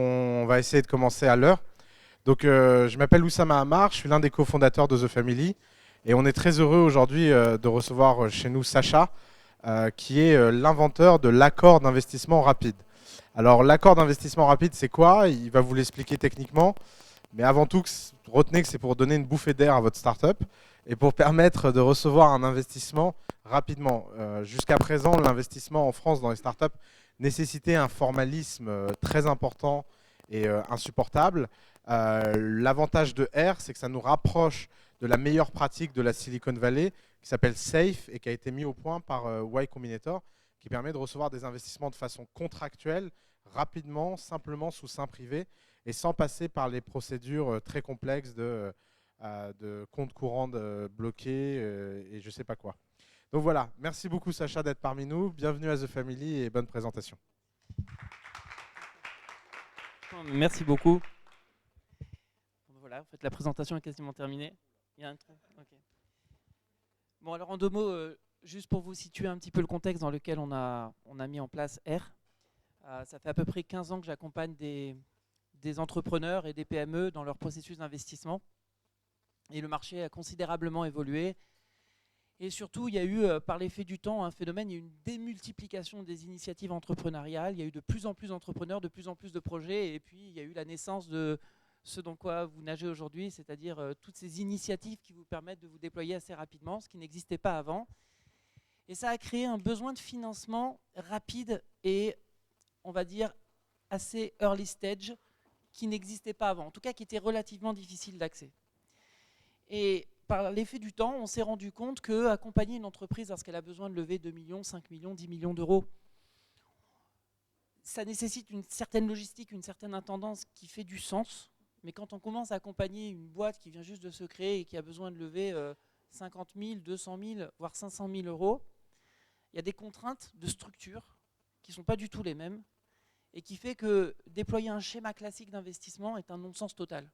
On va essayer de commencer à l'heure. Donc, je m'appelle Oussama Hamar, je suis l'un des cofondateurs de The Family. Et on est très heureux aujourd'hui de recevoir chez nous Sacha, qui est l'inventeur de l'accord d'investissement rapide. Alors, l'accord d'investissement rapide, c'est quoi? Il va vous l'expliquer techniquement. Mais avant tout, retenez que c'est pour donner une bouffée d'air à votre startup et pour permettre de recevoir un investissement rapidement. Jusqu'à présent, l'investissement en France dans les startups nécessitait un formalisme très important et insupportable. L'avantage de R, c'est que ça nous rapproche de la meilleure pratique de la Silicon Valley, qui s'appelle SAFE et qui a été mis au point par Y Combinator, qui permet de recevoir des investissements de façon contractuelle, rapidement, simplement sous seing privé, et sans passer par les procédures très complexes de compte courant bloqués et je ne sais pas quoi. Donc voilà, merci beaucoup Sacha d'être parmi nous. Bienvenue à The Family et bonne présentation. Merci beaucoup. Voilà, en fait, la présentation est quasiment terminée. Il y a un truc. Okay. Bon, alors en deux mots, juste pour vous situer un petit peu le contexte dans lequel on a mis en place R. Ça fait à peu près 15 ans que j'accompagne des entrepreneurs et des PME dans leur processus d'investissement. Et le marché a considérablement évolué. Et surtout, il y a eu, par l'effet du temps, un phénomène, il y a eu une démultiplication des initiatives entrepreneuriales. Il y a eu de plus en plus d'entrepreneurs, de plus en plus de projets. Et puis, il y a eu la naissance de ce dans quoi vous nagez aujourd'hui, c'est-à-dire toutes ces initiatives qui vous permettent de vous déployer assez rapidement, ce qui n'existait pas avant. Et ça a créé un besoin de financement rapide et, on va dire, assez early stage, qui n'existait pas avant, en tout cas qui était relativement difficile d'accès. Et par l'effet du temps, on s'est rendu compte qu'accompagner une entreprise lorsqu'elle a besoin de lever 2 millions, 5 millions, 10 millions d'euros, ça nécessite une certaine logistique, une certaine intendance qui fait du sens. Mais quand on commence à accompagner une boîte qui vient juste de se créer et qui a besoin de lever 50 000, 200 000, voire 500 000 euros, il y a des contraintes de structure qui ne sont pas du tout les mêmes et qui fait que déployer un schéma classique d'investissement est un non-sens total.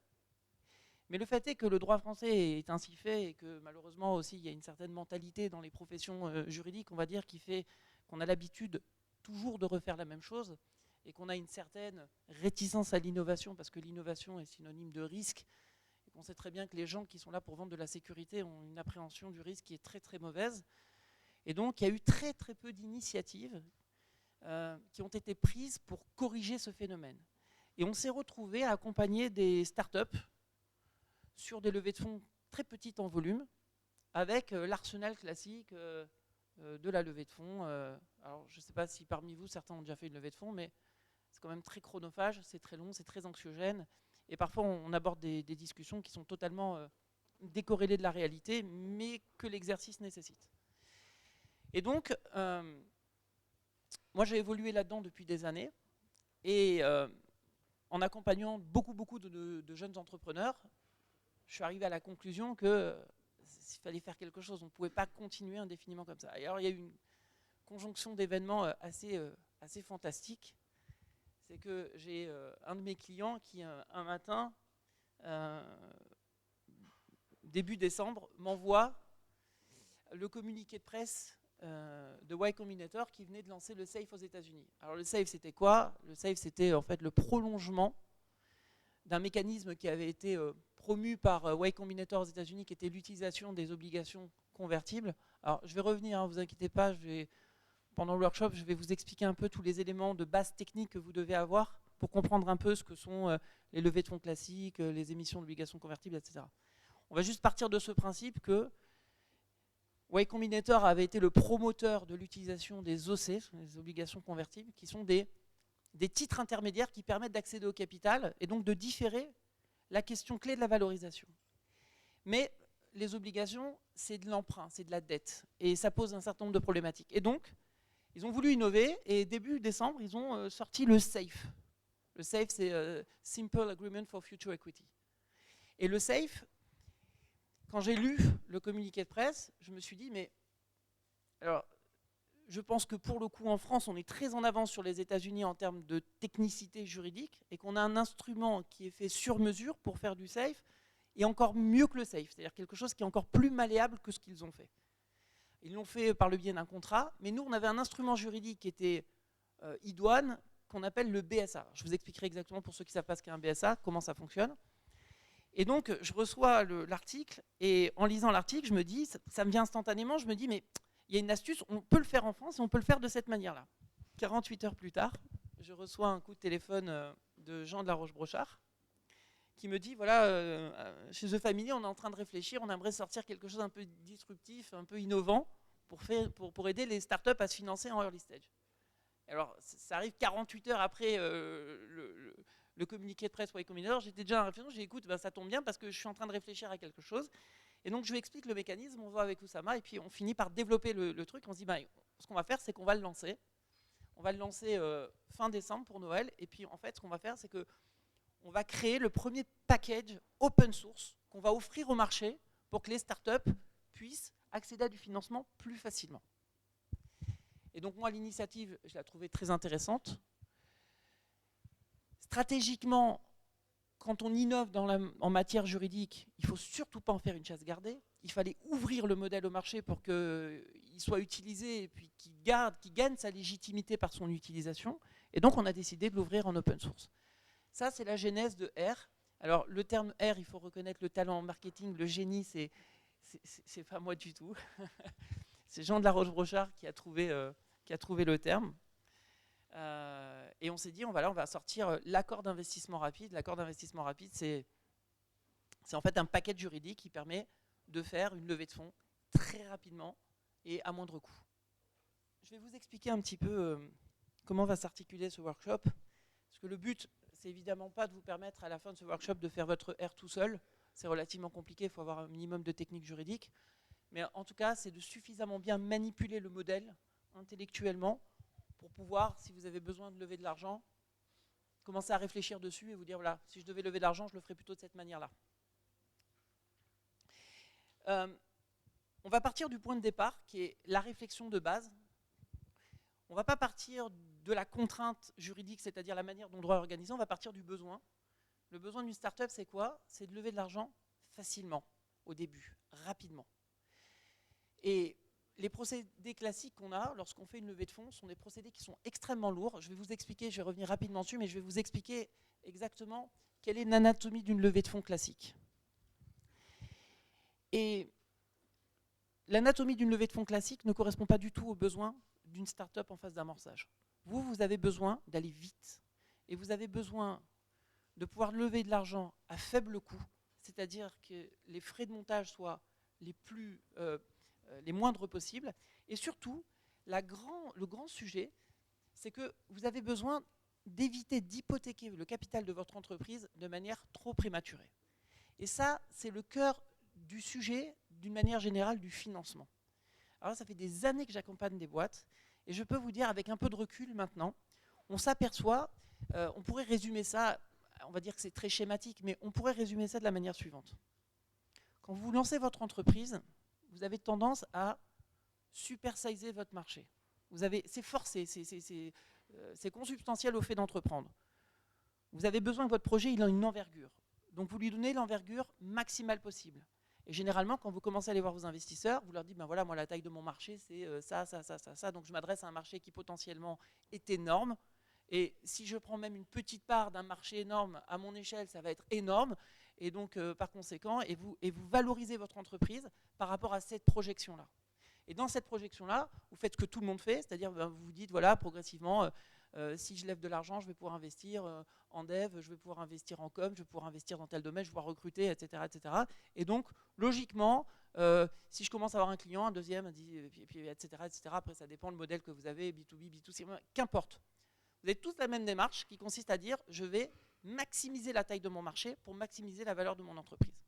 Mais le fait est que le droit français est ainsi fait et que malheureusement aussi il y a une certaine mentalité dans les professions juridiques, on va dire, qui fait qu'on a l'habitude toujours de refaire la même chose et qu'on a une certaine réticence à l'innovation parce que l'innovation est synonyme de risque et qu'on sait très bien que les gens qui sont là pour vendre de la sécurité ont une appréhension du risque qui est très très mauvaise. Et donc il y a eu très très peu d'initiatives qui ont été prises pour corriger ce phénomène. Et on s'est retrouvé à accompagner des startups sur des levées de fonds très petites en volume, avec l'arsenal classique de la levée de fonds. Alors, je ne sais pas si parmi vous, certains ont déjà fait une levée de fonds, mais c'est quand même très chronophage, c'est très long, c'est très anxiogène. Et parfois, on aborde des discussions qui sont totalement décorrélées de la réalité, mais que l'exercice nécessite. Et donc, moi, j'ai évolué là-dedans depuis des années. Et en accompagnant beaucoup de jeunes entrepreneurs, je suis arrivé à la conclusion que s'il fallait faire quelque chose, on ne pouvait pas continuer indéfiniment comme ça. Et alors, il y a eu une conjonction d'événements assez fantastique. C'est que j'ai un de mes clients qui, un matin, début décembre, m'envoie le communiqué de presse de Y Combinator qui venait de lancer le SAFE aux États-Unis. Alors, le SAFE, c'était quoi? Le SAFE, c'était en fait le prolongement d'un mécanisme qui avait été promu par Y Combinator aux États-Unis, qui était l'utilisation des obligations convertibles. Alors, je vais revenir, ne vous inquiétez pas, pendant le workshop, je vais vous expliquer un peu tous les éléments de base technique que vous devez avoir pour comprendre un peu ce que sont les levées de fonds classiques, les émissions d'obligations convertibles, etc. On va juste partir de ce principe que Y Combinator avait été le promoteur de l'utilisation des OC, les obligations convertibles, qui sont des titres intermédiaires qui permettent d'accéder au capital et donc de différer la question clé de la valorisation. Mais les obligations, c'est de l'emprunt, c'est de la dette. Et ça pose un certain nombre de problématiques. Et donc, ils ont voulu innover et début décembre, ils ont sorti le SAFE. Le SAFE, c'est Simple Agreement for Future Equity. Et le SAFE, quand j'ai lu le communiqué de presse, je me suis dit, mais alors, je pense que pour le coup, en France, on est très en avance sur les États-Unis en termes de technicité juridique et qu'on a un instrument qui est fait sur mesure pour faire du safe et encore mieux que le safe, c'est-à-dire quelque chose qui est encore plus malléable que ce qu'ils ont fait. Ils l'ont fait par le biais d'un contrat, mais nous, on avait un instrument juridique qui était idoine, qu'on appelle le BSA. Je vous expliquerai exactement pour ceux qui ne savent pas ce qu'est un BSA, comment ça fonctionne. Et donc, je reçois l'article, et en lisant l'article, je me dis, ça me vient instantanément, je me dis, mais il y a une astuce, on peut le faire en France, et on peut le faire de cette manière-là. 48 heures plus tard, je reçois un coup de téléphone de Jean de la Roche-Brochard, qui me dit, voilà, chez The Family, on est en train de réfléchir, on aimerait sortir quelque chose un peu disruptif, un peu innovant, pour aider les startups à se financer en early stage. Alors, ça arrive 48 heures après le communiqué de presse pour les communautés. J'étais déjà en réflexion, j'ai dit, écoute, ben, ça tombe bien parce que je suis en train de réfléchir à quelque chose. Et donc, je lui explique le mécanisme, on va avec Oussama, et puis on finit par développer le truc. On se dit, ben, ce qu'on va faire, c'est qu'on va le lancer. On va le lancer fin décembre pour Noël. Et puis, en fait, ce qu'on va faire, c'est qu'on va créer le premier package open source qu'on va offrir au marché pour que les startups puissent accéder à du financement plus facilement. Et donc moi, l'initiative, je la trouvais très intéressante. Stratégiquement, quand on innove en matière juridique, il ne faut surtout pas en faire une chasse gardée. Il fallait ouvrir le modèle au marché pour qu'il soit utilisé et puis qu'il gagne sa légitimité par son utilisation. Et donc on a décidé de l'ouvrir en open source. Ça, c'est la genèse de R. Alors le terme R, il faut reconnaître le talent en marketing, le génie, c'est pas moi du tout. C'est Jean de la Roche-Brochard qui a trouvé le terme. Et on s'est dit, on va sortir l'accord d'investissement rapide. L'accord d'investissement rapide, c'est en fait un paquet juridique qui permet de faire une levée de fonds très rapidement et à moindre coût. Je vais vous expliquer un petit peu comment va s'articuler ce workshop. Parce que le but, c'est évidemment pas de vous permettre à la fin de ce workshop de faire votre R tout seul. C'est relativement compliqué, il faut avoir un minimum de technique juridique. Mais en tout cas, c'est de suffisamment bien manipuler le modèle intellectuellement pour pouvoir, si vous avez besoin de lever de l'argent, commencer à réfléchir dessus et vous dire, voilà, si je devais lever de l'argent, je le ferais plutôt de cette manière-là. On va partir du point de départ, qui est la réflexion de base. On ne va pas partir de la contrainte juridique, c'est-à-dire la manière dont le droit est organisé, on va partir du besoin. Le besoin d'une start-up, c'est quoi? C'est de lever de l'argent facilement, au début, rapidement. Et les procédés classiques qu'on a lorsqu'on fait une levée de fonds sont des procédés qui sont extrêmement lourds. Je vais vous expliquer, je vais revenir rapidement dessus, mais je vais vous expliquer exactement quelle est l'anatomie d'une levée de fonds classique. Et l'anatomie d'une levée de fonds classique ne correspond pas du tout aux besoins d'une start-up en phase d'amorçage. Vous avez besoin d'aller vite et vous avez besoin de pouvoir lever de l'argent à faible coût, c'est-à-dire que les frais de montage soient les moindres possibles. Et surtout, le grand sujet, c'est que vous avez besoin d'éviter d'hypothéquer le capital de votre entreprise de manière trop prématurée. Et ça, c'est le cœur du sujet, d'une manière générale, du financement. Alors ça fait des années que j'accompagne des boîtes, et je peux vous dire, avec un peu de recul maintenant, on s'aperçoit, on pourrait résumer ça, on va dire que c'est très schématique, mais on pourrait résumer ça de la manière suivante. Quand vous lancez votre entreprise, vous avez tendance à supersizer votre marché. C'est forcé, c'est consubstantiel au fait d'entreprendre. Vous avez besoin que votre projet ait une envergure. Donc vous lui donnez l'envergure maximale possible. Et généralement, quand vous commencez à aller voir vos investisseurs, vous leur dites, ben voilà, moi la taille de mon marché, c'est ça. Donc je m'adresse à un marché qui potentiellement est énorme. Et si je prends même une petite part d'un marché énorme, à mon échelle, ça va être énorme. Et donc, par conséquent, et vous valorisez votre entreprise par rapport à cette projection-là. Et dans cette projection-là, vous faites ce que tout le monde fait, c'est-à-dire vous vous dites, voilà, progressivement, si je lève de l'argent, je vais pouvoir investir en dev, je vais pouvoir investir en com, je vais pouvoir investir dans tel domaine, je vais pouvoir recruter, etc. etc. Et donc, logiquement, si je commence à avoir un client, un deuxième, etc., etc., après ça dépend le modèle que vous avez, B2B, B2C, qu'importe. Vous avez tous la même démarche qui consiste à dire, je vais maximiser la taille de mon marché pour maximiser la valeur de mon entreprise.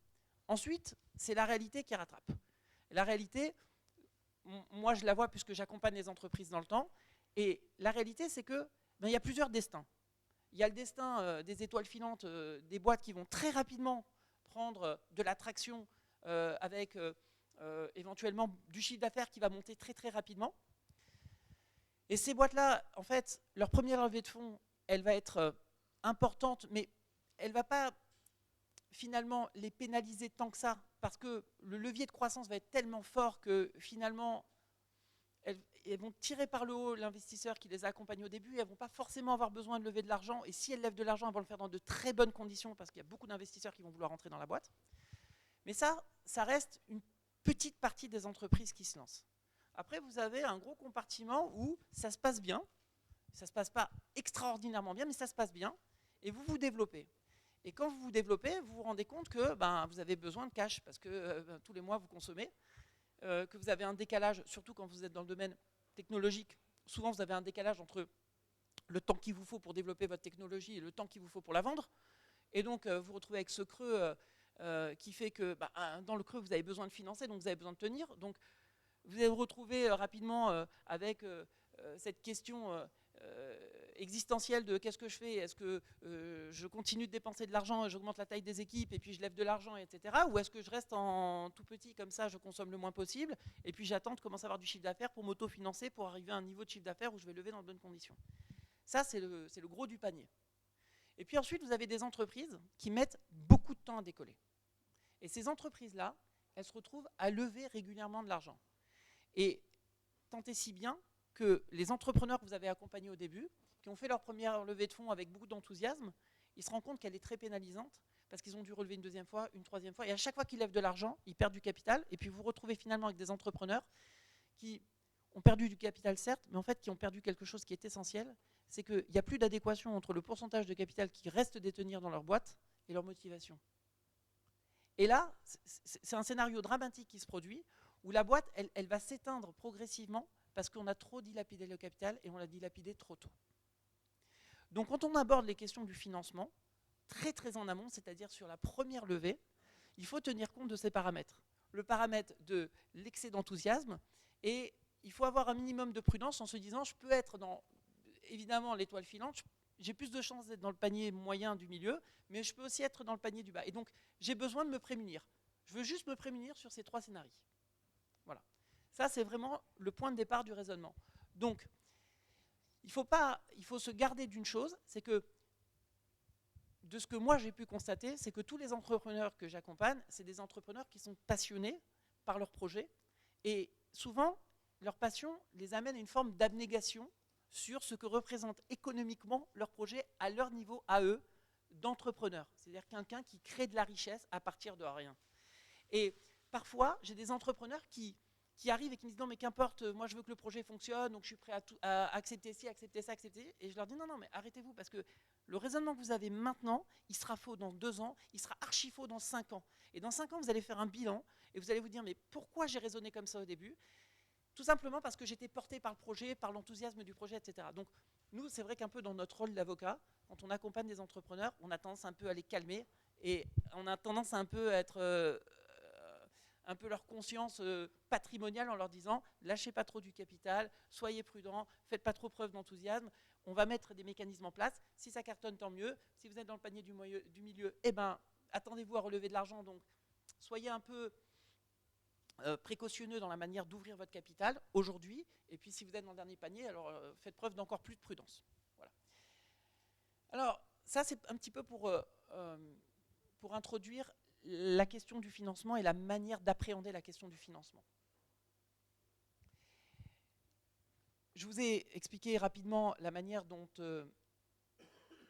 Ensuite, c'est la réalité qui rattrape. Et la réalité, moi je la vois puisque j'accompagne les entreprises dans le temps, et la réalité c'est que il y a plusieurs destins. Il y a le destin des étoiles filantes, des boîtes qui vont très rapidement prendre de l'attraction avec éventuellement du chiffre d'affaires qui va monter très très rapidement. Et ces boîtes-là, en fait, leur première levée de fonds, elle va être importante, mais elle ne va pas finalement les pénaliser tant que ça, parce que le levier de croissance va être tellement fort que finalement, elles vont tirer par le haut l'investisseur qui les a accompagnés au début, et elles ne vont pas forcément avoir besoin de lever de l'argent, et si elles lèvent de l'argent, elles vont le faire dans de très bonnes conditions, parce qu'il y a beaucoup d'investisseurs qui vont vouloir entrer dans la boîte. Mais ça reste une petite partie des entreprises qui se lancent. Après, vous avez un gros compartiment où ça se passe bien, ça ne se passe pas extraordinairement bien, mais ça se passe bien, et vous vous développez. Et quand vous vous développez, vous vous rendez compte que vous avez besoin de cash, parce que tous les mois, vous consommez, que vous avez un décalage, surtout quand vous êtes dans le domaine technologique. Souvent, vous avez un décalage entre le temps qu'il vous faut pour développer votre technologie et le temps qu'il vous faut pour la vendre. Et donc, vous vous retrouvez avec ce creux qui fait que dans le creux, vous avez besoin de financer, donc vous avez besoin de tenir. Donc, vous allez vous retrouver rapidement avec cette question existentielle de qu'est-ce que je fais? Est-ce que je continue de dépenser de l'argent et j'augmente la taille des équipes et puis je lève de l'argent, etc. Ou est-ce que je reste en tout petit comme ça, je consomme le moins possible et puis j'attends de commencer à avoir du chiffre d'affaires pour m'auto-financer pour arriver à un niveau de chiffre d'affaires où je vais lever dans de bonnes conditions? Ça, c'est le gros du panier. Et puis ensuite, vous avez des entreprises qui mettent beaucoup de temps à décoller. Et ces entreprises-là, elles se retrouvent à lever régulièrement de l'argent. Et tant et si bien que les entrepreneurs que vous avez accompagnés au début, qui ont fait leur première levée de fonds avec beaucoup d'enthousiasme, ils se rendent compte qu'elle est très pénalisante parce qu'ils ont dû relever une deuxième fois, une troisième fois. Et à chaque fois qu'ils lèvent de l'argent, ils perdent du capital. Et puis vous vous retrouvez finalement avec des entrepreneurs qui ont perdu du capital, certes, mais en fait qui ont perdu quelque chose qui est essentiel, c'est qu'il n'y a plus d'adéquation entre le pourcentage de capital qu'ils restent détenir dans leur boîte et leur motivation. Et là, c'est un scénario dramatique qui se produit, où la boîte, elle va s'éteindre progressivement parce qu'on a trop dilapidé le capital et on l'a dilapidé trop tôt. Donc quand on aborde les questions du financement, très très en amont, c'est-à-dire sur la première levée, il faut tenir compte de ces paramètres. Le paramètre de l'excès d'enthousiasme, et il faut avoir un minimum de prudence en se disant, je peux être dans, évidemment, l'étoile filante, j'ai plus de chances d'être dans le panier moyen du milieu, mais je peux aussi être dans le panier du bas. Et donc, j'ai besoin de me prémunir. Je veux juste me prémunir sur ces trois scénarios. Voilà. Ça, c'est vraiment le point de départ du raisonnement. Donc, il faut se garder d'une chose, c'est que, de ce que moi j'ai pu constater, c'est que tous les entrepreneurs que j'accompagne, c'est des entrepreneurs qui sont passionnés par leur projet, et souvent, leur passion les amène à une forme d'abnégation sur ce que représente économiquement leur projet à leur niveau à eux d'entrepreneur. C'est-à-dire quelqu'un qui crée de la richesse à partir de rien. Et parfois, j'ai des entrepreneurs qui arrivent et qui me disent non mais qu'importe, moi je veux que le projet fonctionne, donc je suis prêt à accepter ci, accepter ça, accepter. Et je leur dis non mais arrêtez-vous, parce que le raisonnement que vous avez maintenant, il sera faux dans 2 ans, il sera archi faux dans 5 ans. Et dans 5 ans, vous allez faire un bilan et vous allez vous dire mais pourquoi j'ai raisonné comme ça au début? Tout simplement parce que j'étais porté par le projet, par l'enthousiasme du projet, etc. Donc nous, c'est vrai qu'un peu dans notre rôle d'avocat, quand on accompagne des entrepreneurs, on a tendance un peu à les calmer et on a tendance un peu à être un peu leur conscience patrimoniale en leur disant lâchez pas trop du capital, soyez prudents, faites pas trop preuve d'enthousiasme, on va mettre des mécanismes en place, si ça cartonne tant mieux, si vous êtes dans le panier du milieu, eh ben, attendez-vous à relever de l'argent, donc soyez un peu précautionneux dans la manière d'ouvrir votre capital aujourd'hui, et puis si vous êtes dans le dernier panier, alors faites preuve d'encore plus de prudence. Voilà. Alors ça c'est un petit peu pour introduire la question du financement et la manière d'appréhender la question du financement. Je vous ai expliqué rapidement la manière dont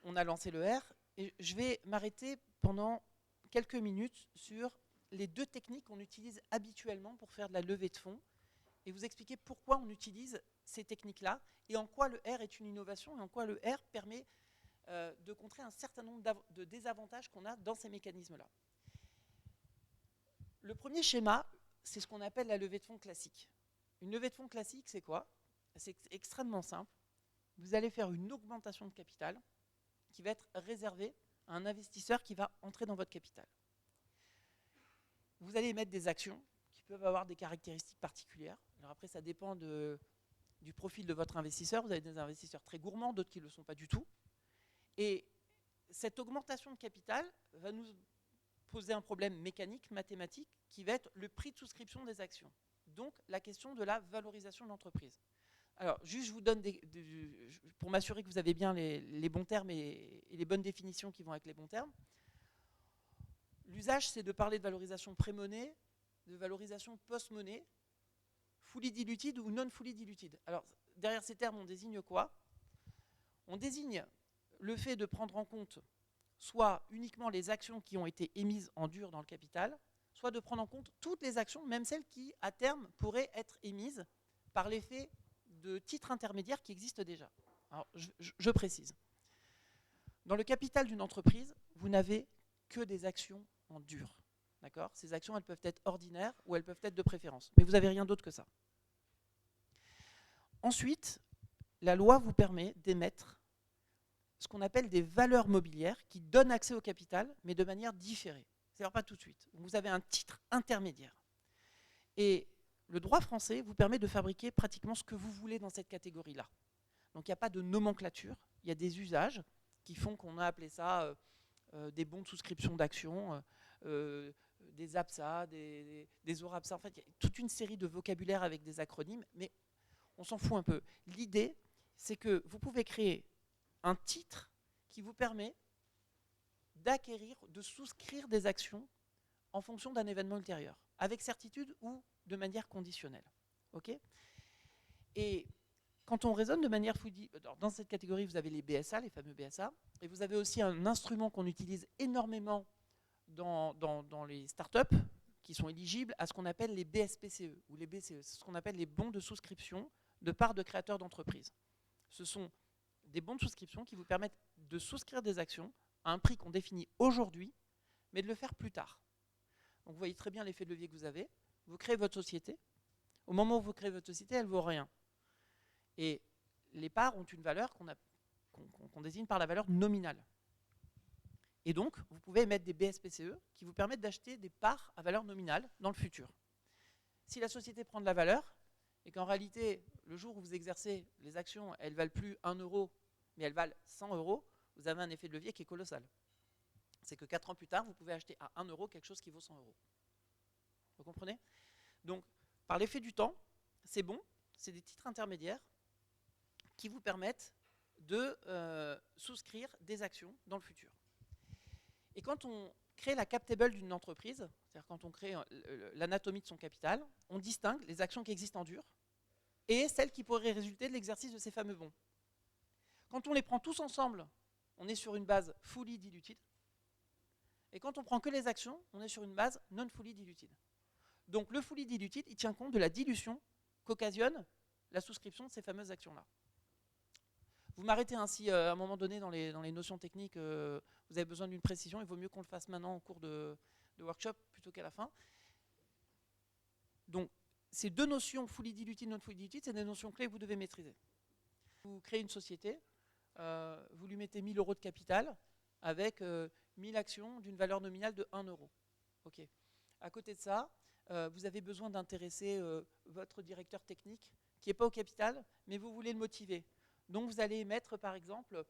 on a lancé le R, et je vais m'arrêter pendant quelques minutes sur les 2 techniques qu'on utilise habituellement pour faire de la levée de fonds, et vous expliquer pourquoi on utilise ces techniques-là, et en quoi le R est une innovation, et en quoi le R permet de contrer un certain nombre de désavantages qu'on a dans ces mécanismes-là. Le premier schéma, c'est ce qu'on appelle la levée de fonds classique. Une levée de fonds classique, c'est quoi? C'est extrêmement simple. Vous allez faire une augmentation de capital qui va être réservée à un investisseur qui va entrer dans votre capital. Vous allez émettre des actions qui peuvent avoir des caractéristiques particulières. Alors après, ça dépend du profil de votre investisseur. Vous avez des investisseurs très gourmands, d'autres qui ne le sont pas du tout. Et cette augmentation de capital va nous poser un problème mécanique, mathématique, qui va être le prix de souscription des actions. Donc la question de la valorisation de l'entreprise. Alors, juste, je vous donne pour m'assurer que vous avez bien les bons termes et les bonnes définitions qui vont avec les bons termes. L'usage, c'est de parler de valorisation pré-monnaie, de valorisation post-monnaie, fully diluted ou non fully diluted. Alors, derrière ces termes, on désigne quoi? On désigne le fait de prendre en compte soit uniquement les actions qui ont été émises en dur dans le capital, soit de prendre en compte toutes les actions, même celles qui, à terme, pourraient être émises par l'effet de titres intermédiaires qui existent déjà. Alors, je précise. Dans le capital d'une entreprise, vous n'avez que des actions en dur. D'accord ? Ces actions, elles peuvent être ordinaires ou elles peuvent être de préférence. Mais vous n'avez rien d'autre que ça. Ensuite, la loi vous permet d'émettre ce qu'on appelle des valeurs mobilières qui donnent accès au capital, mais de manière différée. C'est-à-dire pas tout de suite. Vous avez un titre intermédiaire. Et le droit français vous permet de fabriquer pratiquement ce que vous voulez dans cette catégorie-là. Donc il n'y a pas de nomenclature, il y a des usages qui font qu'on a appelé ça des bons de souscription d'actions, des APSA, des ORAPSA. En fait, il y a toute une série de vocabulaire avec des acronymes, mais on s'en fout un peu. L'idée, c'est que vous pouvez créer un titre qui vous permet d'acquérir, de souscrire des actions en fonction d'un événement ultérieur, avec certitude ou de manière conditionnelle. Okay ? Et quand on raisonne de manière dans cette catégorie, vous avez les BSA, les fameux BSA, et vous avez aussi un instrument qu'on utilise énormément dans les startups qui sont éligibles à ce qu'on appelle les BSPCE ou les BCE, c'est ce qu'on appelle les bons de souscription de part de créateurs d'entreprises. Ce sont des bons de souscription qui vous permettent de souscrire des actions à un prix qu'on définit aujourd'hui, mais de le faire plus tard. Donc vous voyez très bien l'effet de levier que vous avez. Vous créez votre société. Au moment où vous créez votre société, elle ne vaut rien. Et les parts ont une valeur qu'on désigne par la valeur nominale. Et donc, vous pouvez émettre des BSPCE qui vous permettent d'acheter des parts à valeur nominale dans le futur. Si la société prend de la valeur, et qu'en réalité, le jour où vous exercez les actions, elles ne valent plus 1 euro, mais elles valent 100 euros, vous avez un effet de levier qui est colossal. C'est que 4 ans plus tard, vous pouvez acheter à 1 euro quelque chose qui vaut 100 euros. Vous comprenez ? Donc, par l'effet du temps, c'est bon, c'est des titres intermédiaires qui vous permettent de souscrire des actions dans le futur. Et quand on crée la cap table d'une entreprise, c'est-à-dire quand on crée l'anatomie de son capital, on distingue les actions qui existent en dur et celles qui pourraient résulter de l'exercice de ces fameux bons. Quand on les prend tous ensemble, on est sur une base fully diluted. Et quand on prend que les actions, on est sur une base non fully diluted. Donc le fully diluted, il tient compte de la dilution qu'occasionne la souscription de ces fameuses actions-là. Vous m'arrêtez ainsi à un moment donné dans les notions techniques, vous avez besoin d'une précision, il vaut mieux qu'on le fasse maintenant en cours de workshop plutôt qu'à la fin. Donc ces deux notions, fully diluted, non fully diluted, c'est des notions clés que vous devez maîtriser. Vous créez une société, vous lui mettez 1000 euros de capital avec 1000 actions d'une valeur nominale de 1 euro. Okay. À côté de ça, vous avez besoin d'intéresser votre directeur technique qui n'est pas au capital, mais vous voulez le motiver. Donc vous allez émettre par exemple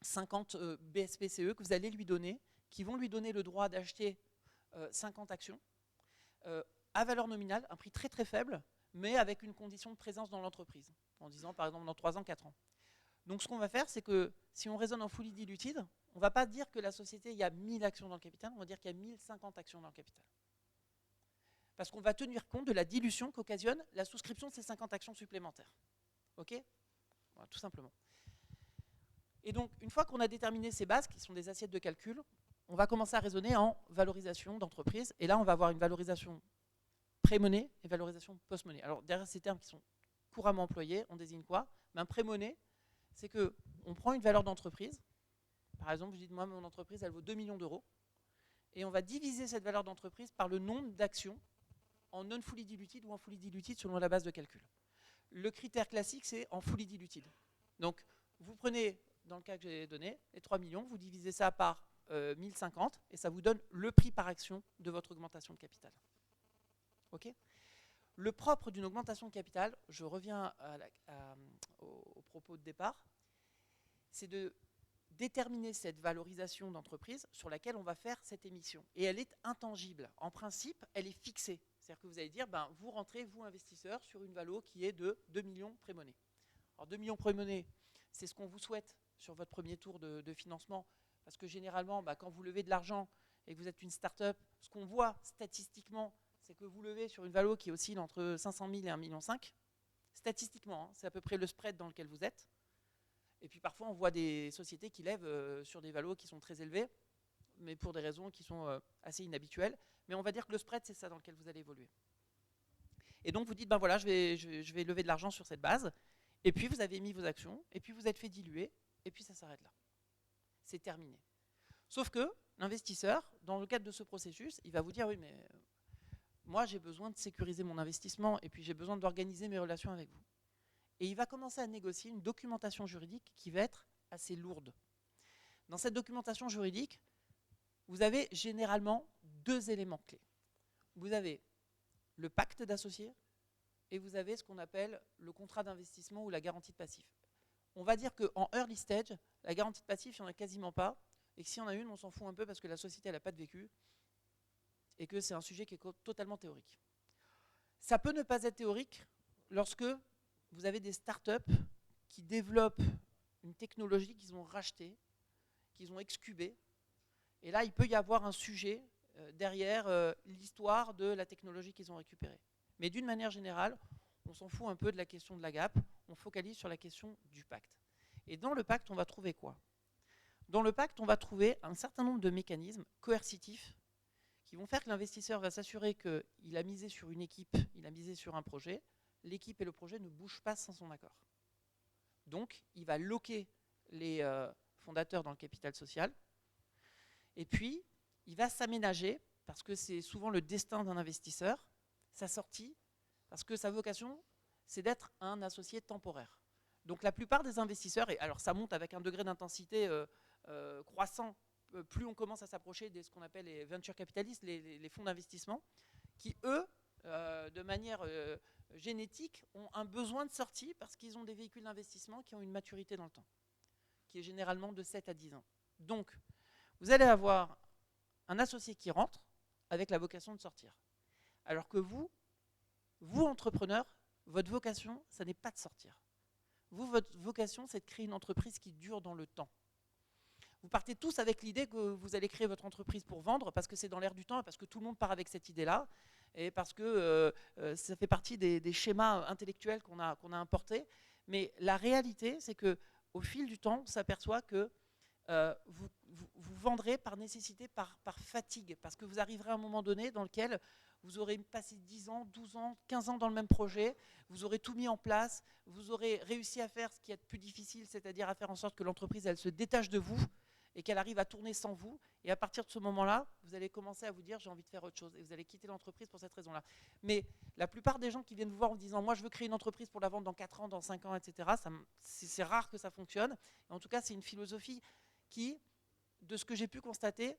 50 BSPCE que vous allez lui donner, qui vont lui donner le droit d'acheter 50 actions à valeur nominale, un prix très très faible, mais avec une condition de présence dans l'entreprise, en disant par exemple dans 3 ans, 4 ans. Donc ce qu'on va faire, c'est que si on raisonne en fully diluted, on ne va pas dire que la société, il y a 1000 actions dans le capital, on va dire qu'il y a 1050 actions dans le capital. Parce qu'on va tenir compte de la dilution qu'occasionne la souscription de ces 50 actions supplémentaires. Ok ? Voilà, tout simplement. Et donc, une fois qu'on a déterminé ces bases, qui sont des assiettes de calcul, on va commencer à raisonner en valorisation d'entreprise. Et là, on va avoir une valorisation pré-monnaie et valorisation post-monnaie. Alors, derrière ces termes qui sont couramment employés, on désigne quoi ? Un pré-monnaie, c'est qu'on prend une valeur d'entreprise. Par exemple, vous dites, moi, mon entreprise, elle vaut 2 millions d'euros. Et on va diviser cette valeur d'entreprise par le nombre d'actions en non fully diluted ou en fully diluted selon la base de calcul. Le critère classique, c'est en fully diluted. Donc, vous prenez, dans le cas que j'ai donné, les 3 millions, vous divisez ça par 1050 et ça vous donne le prix par action de votre augmentation de capital. Ok ? Le propre d'une augmentation de capital, je reviens au propos de départ, c'est de déterminer cette valorisation d'entreprise sur laquelle on va faire cette émission. Et elle est intangible. En principe, elle est fixée. C'est-à-dire que vous allez dire, vous rentrez, vous investisseurs, sur une valo qui est de 2 millions pré-monnaie. Alors 2 millions pré-monnaie, c'est ce qu'on vous souhaite sur votre premier tour de financement, parce que généralement, quand vous levez de l'argent et que vous êtes une start-up, ce qu'on voit statistiquement, c'est que vous levez sur une valo qui oscille entre 500 000 et 1,5 million. Statistiquement, c'est à peu près le spread dans lequel vous êtes. Et puis parfois, on voit des sociétés qui lèvent sur des valos qui sont très élevés, mais pour des raisons qui sont assez inhabituelles. Mais on va dire que le spread, c'est ça dans lequel vous allez évoluer. Et donc, vous dites, voilà, je vais lever de l'argent sur cette base. Et puis, vous avez mis vos actions, et puis vous êtes fait diluer, et puis ça s'arrête là. C'est terminé. Sauf que l'investisseur, dans le cadre de ce processus, il va vous dire, oui, mais moi, j'ai besoin de sécuriser mon investissement, et puis j'ai besoin d'organiser mes relations avec vous. Et il va commencer à négocier une documentation juridique qui va être assez lourde. Dans cette documentation juridique, vous avez généralement 2 éléments clés. Vous avez le pacte d'associés et vous avez ce qu'on appelle le contrat d'investissement ou la garantie de passif. On va dire qu'en early stage, la garantie de passif, il n'y en a quasiment pas, et que si on a une, on s'en fout un peu parce que la société n'a pas de vécu, et que c'est un sujet qui est totalement théorique. Ça peut ne pas être théorique lorsque vous avez des startups qui développent une technologie qu'ils ont rachetée, qu'ils ont excubée, et là, il peut y avoir un sujet derrière l'histoire de la technologie qu'ils ont récupérée. Mais d'une manière générale, on s'en fout un peu de la question de la gap, on focalise sur la question du pacte. Et dans le pacte, on va trouver quoi? Dans le pacte, on va trouver un certain nombre de mécanismes coercitifs qui vont faire que l'investisseur va s'assurer qu'il a misé sur une équipe, il a misé sur un projet, l'équipe et le projet ne bougent pas sans son accord. Donc, il va loquer les fondateurs dans le capital social, et puis, il va s'aménager, parce que c'est souvent le destin d'un investisseur, sa sortie, parce que sa vocation, c'est d'être un associé temporaire. Donc la plupart des investisseurs, et alors ça monte avec un degré d'intensité croissant, plus on commence à s'approcher de ce qu'on appelle les venture capitalistes, les fonds d'investissement, qui eux, de manière génétique, ont un besoin de sortie parce qu'ils ont des véhicules d'investissement qui ont une maturité dans le temps, qui est généralement de 7 à 10 ans. Donc, vous allez avoir un associé qui rentre avec la vocation de sortir. Alors que vous, entrepreneur, votre vocation, ça n'est pas de sortir. Vous, votre vocation, c'est de créer une entreprise qui dure dans le temps. Vous partez tous avec l'idée que vous allez créer votre entreprise pour vendre, parce que c'est dans l'air du temps, parce que tout le monde part avec cette idée-là, et parce que ça fait partie des schémas intellectuels qu'on a importés. Mais la réalité, c'est qu'au fil du temps, on s'aperçoit que vous vendrez par nécessité, par fatigue, parce que vous arriverez à un moment donné dans lequel vous aurez passé 10 ans, 12 ans, 15 ans dans le même projet, vous aurez tout mis en place, vous aurez réussi à faire ce qui est le plus difficile, c'est-à-dire à faire en sorte que l'entreprise elle se détache de vous et qu'elle arrive à tourner sans vous. Et à partir de ce moment-là, vous allez commencer à vous dire j'ai envie de faire autre chose. Et vous allez quitter l'entreprise pour cette raison-là. Mais la plupart des gens qui viennent vous voir en disant moi je veux créer une entreprise pour la vendre dans 4 ans, dans 5 ans, etc., c'est rare que ça fonctionne. Et en tout cas, c'est une philosophie qui, de ce que j'ai pu constater,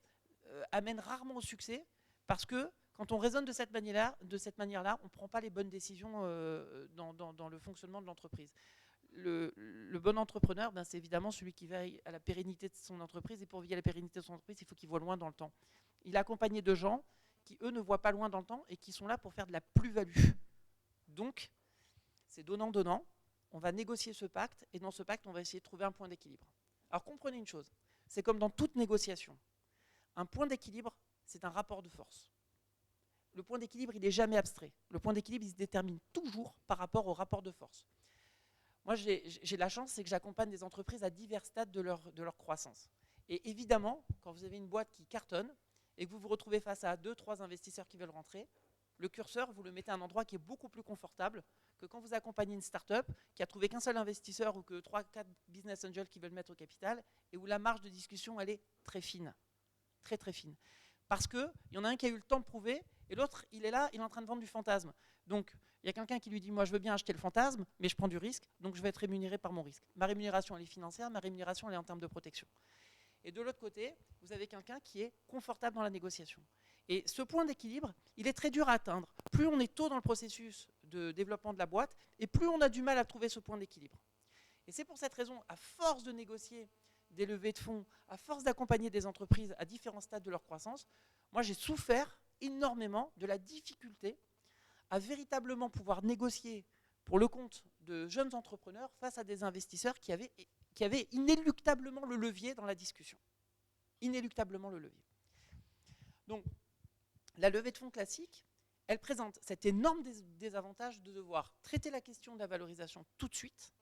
amène rarement au succès, parce que quand on raisonne de cette manière-là, on ne prend pas les bonnes décisions dans le fonctionnement de l'entreprise. Le bon entrepreneur, c'est évidemment celui qui veille à la pérennité de son entreprise, et pour veiller à la pérennité de son entreprise, il faut qu'il voit loin dans le temps. Il est accompagné de gens qui, eux, ne voient pas loin dans le temps et qui sont là pour faire de la plus-value. Donc, c'est donnant-donnant, on va négocier ce pacte, et dans ce pacte, on va essayer de trouver un point d'équilibre. Alors comprenez une chose, c'est comme dans toute négociation. Un point d'équilibre, c'est un rapport de force. Le point d'équilibre, il n'est jamais abstrait. Le point d'équilibre, il se détermine toujours par rapport au rapport de force. Moi, j'ai la chance, c'est que j'accompagne des entreprises à divers stades de leur croissance. Et évidemment, quand vous avez une boîte qui cartonne et que vous vous retrouvez face à 2-3 investisseurs qui veulent rentrer, le curseur, vous le mettez à un endroit qui est beaucoup plus confortable que quand vous accompagnez une start-up qui a trouvé qu'un seul investisseur ou que 3-4 business angels qui veulent mettre au capital et où la marge de discussion, elle est très fine. Très, très fine. Parce qu'il y en a un qui a eu le temps de prouver et l'autre, il est là, il est en train de vendre du fantasme. Donc, il y a quelqu'un qui lui dit, moi, je veux bien acheter le fantasme, mais je prends du risque, donc je vais être rémunéré par mon risque. Ma rémunération, elle est financière, ma rémunération, elle est en termes de protection. Et de l'autre côté, vous avez quelqu'un qui est confortable dans la négociation. Et ce point d'équilibre, il est très dur à atteindre. Plus on est tôt dans le processus de développement de la boîte, et plus on a du mal à trouver ce point d'équilibre. Et c'est pour cette raison, à force de négocier des levées de fonds, à force d'accompagner des entreprises à différents stades de leur croissance, moi j'ai souffert énormément de la difficulté à véritablement pouvoir négocier pour le compte de jeunes entrepreneurs face à des investisseurs qui avaient inéluctablement le levier dans la discussion. Inéluctablement le levier. Donc, la levée de fonds classique, elle présente cet énorme désavantage de devoir traiter la question de la valorisation tout de suite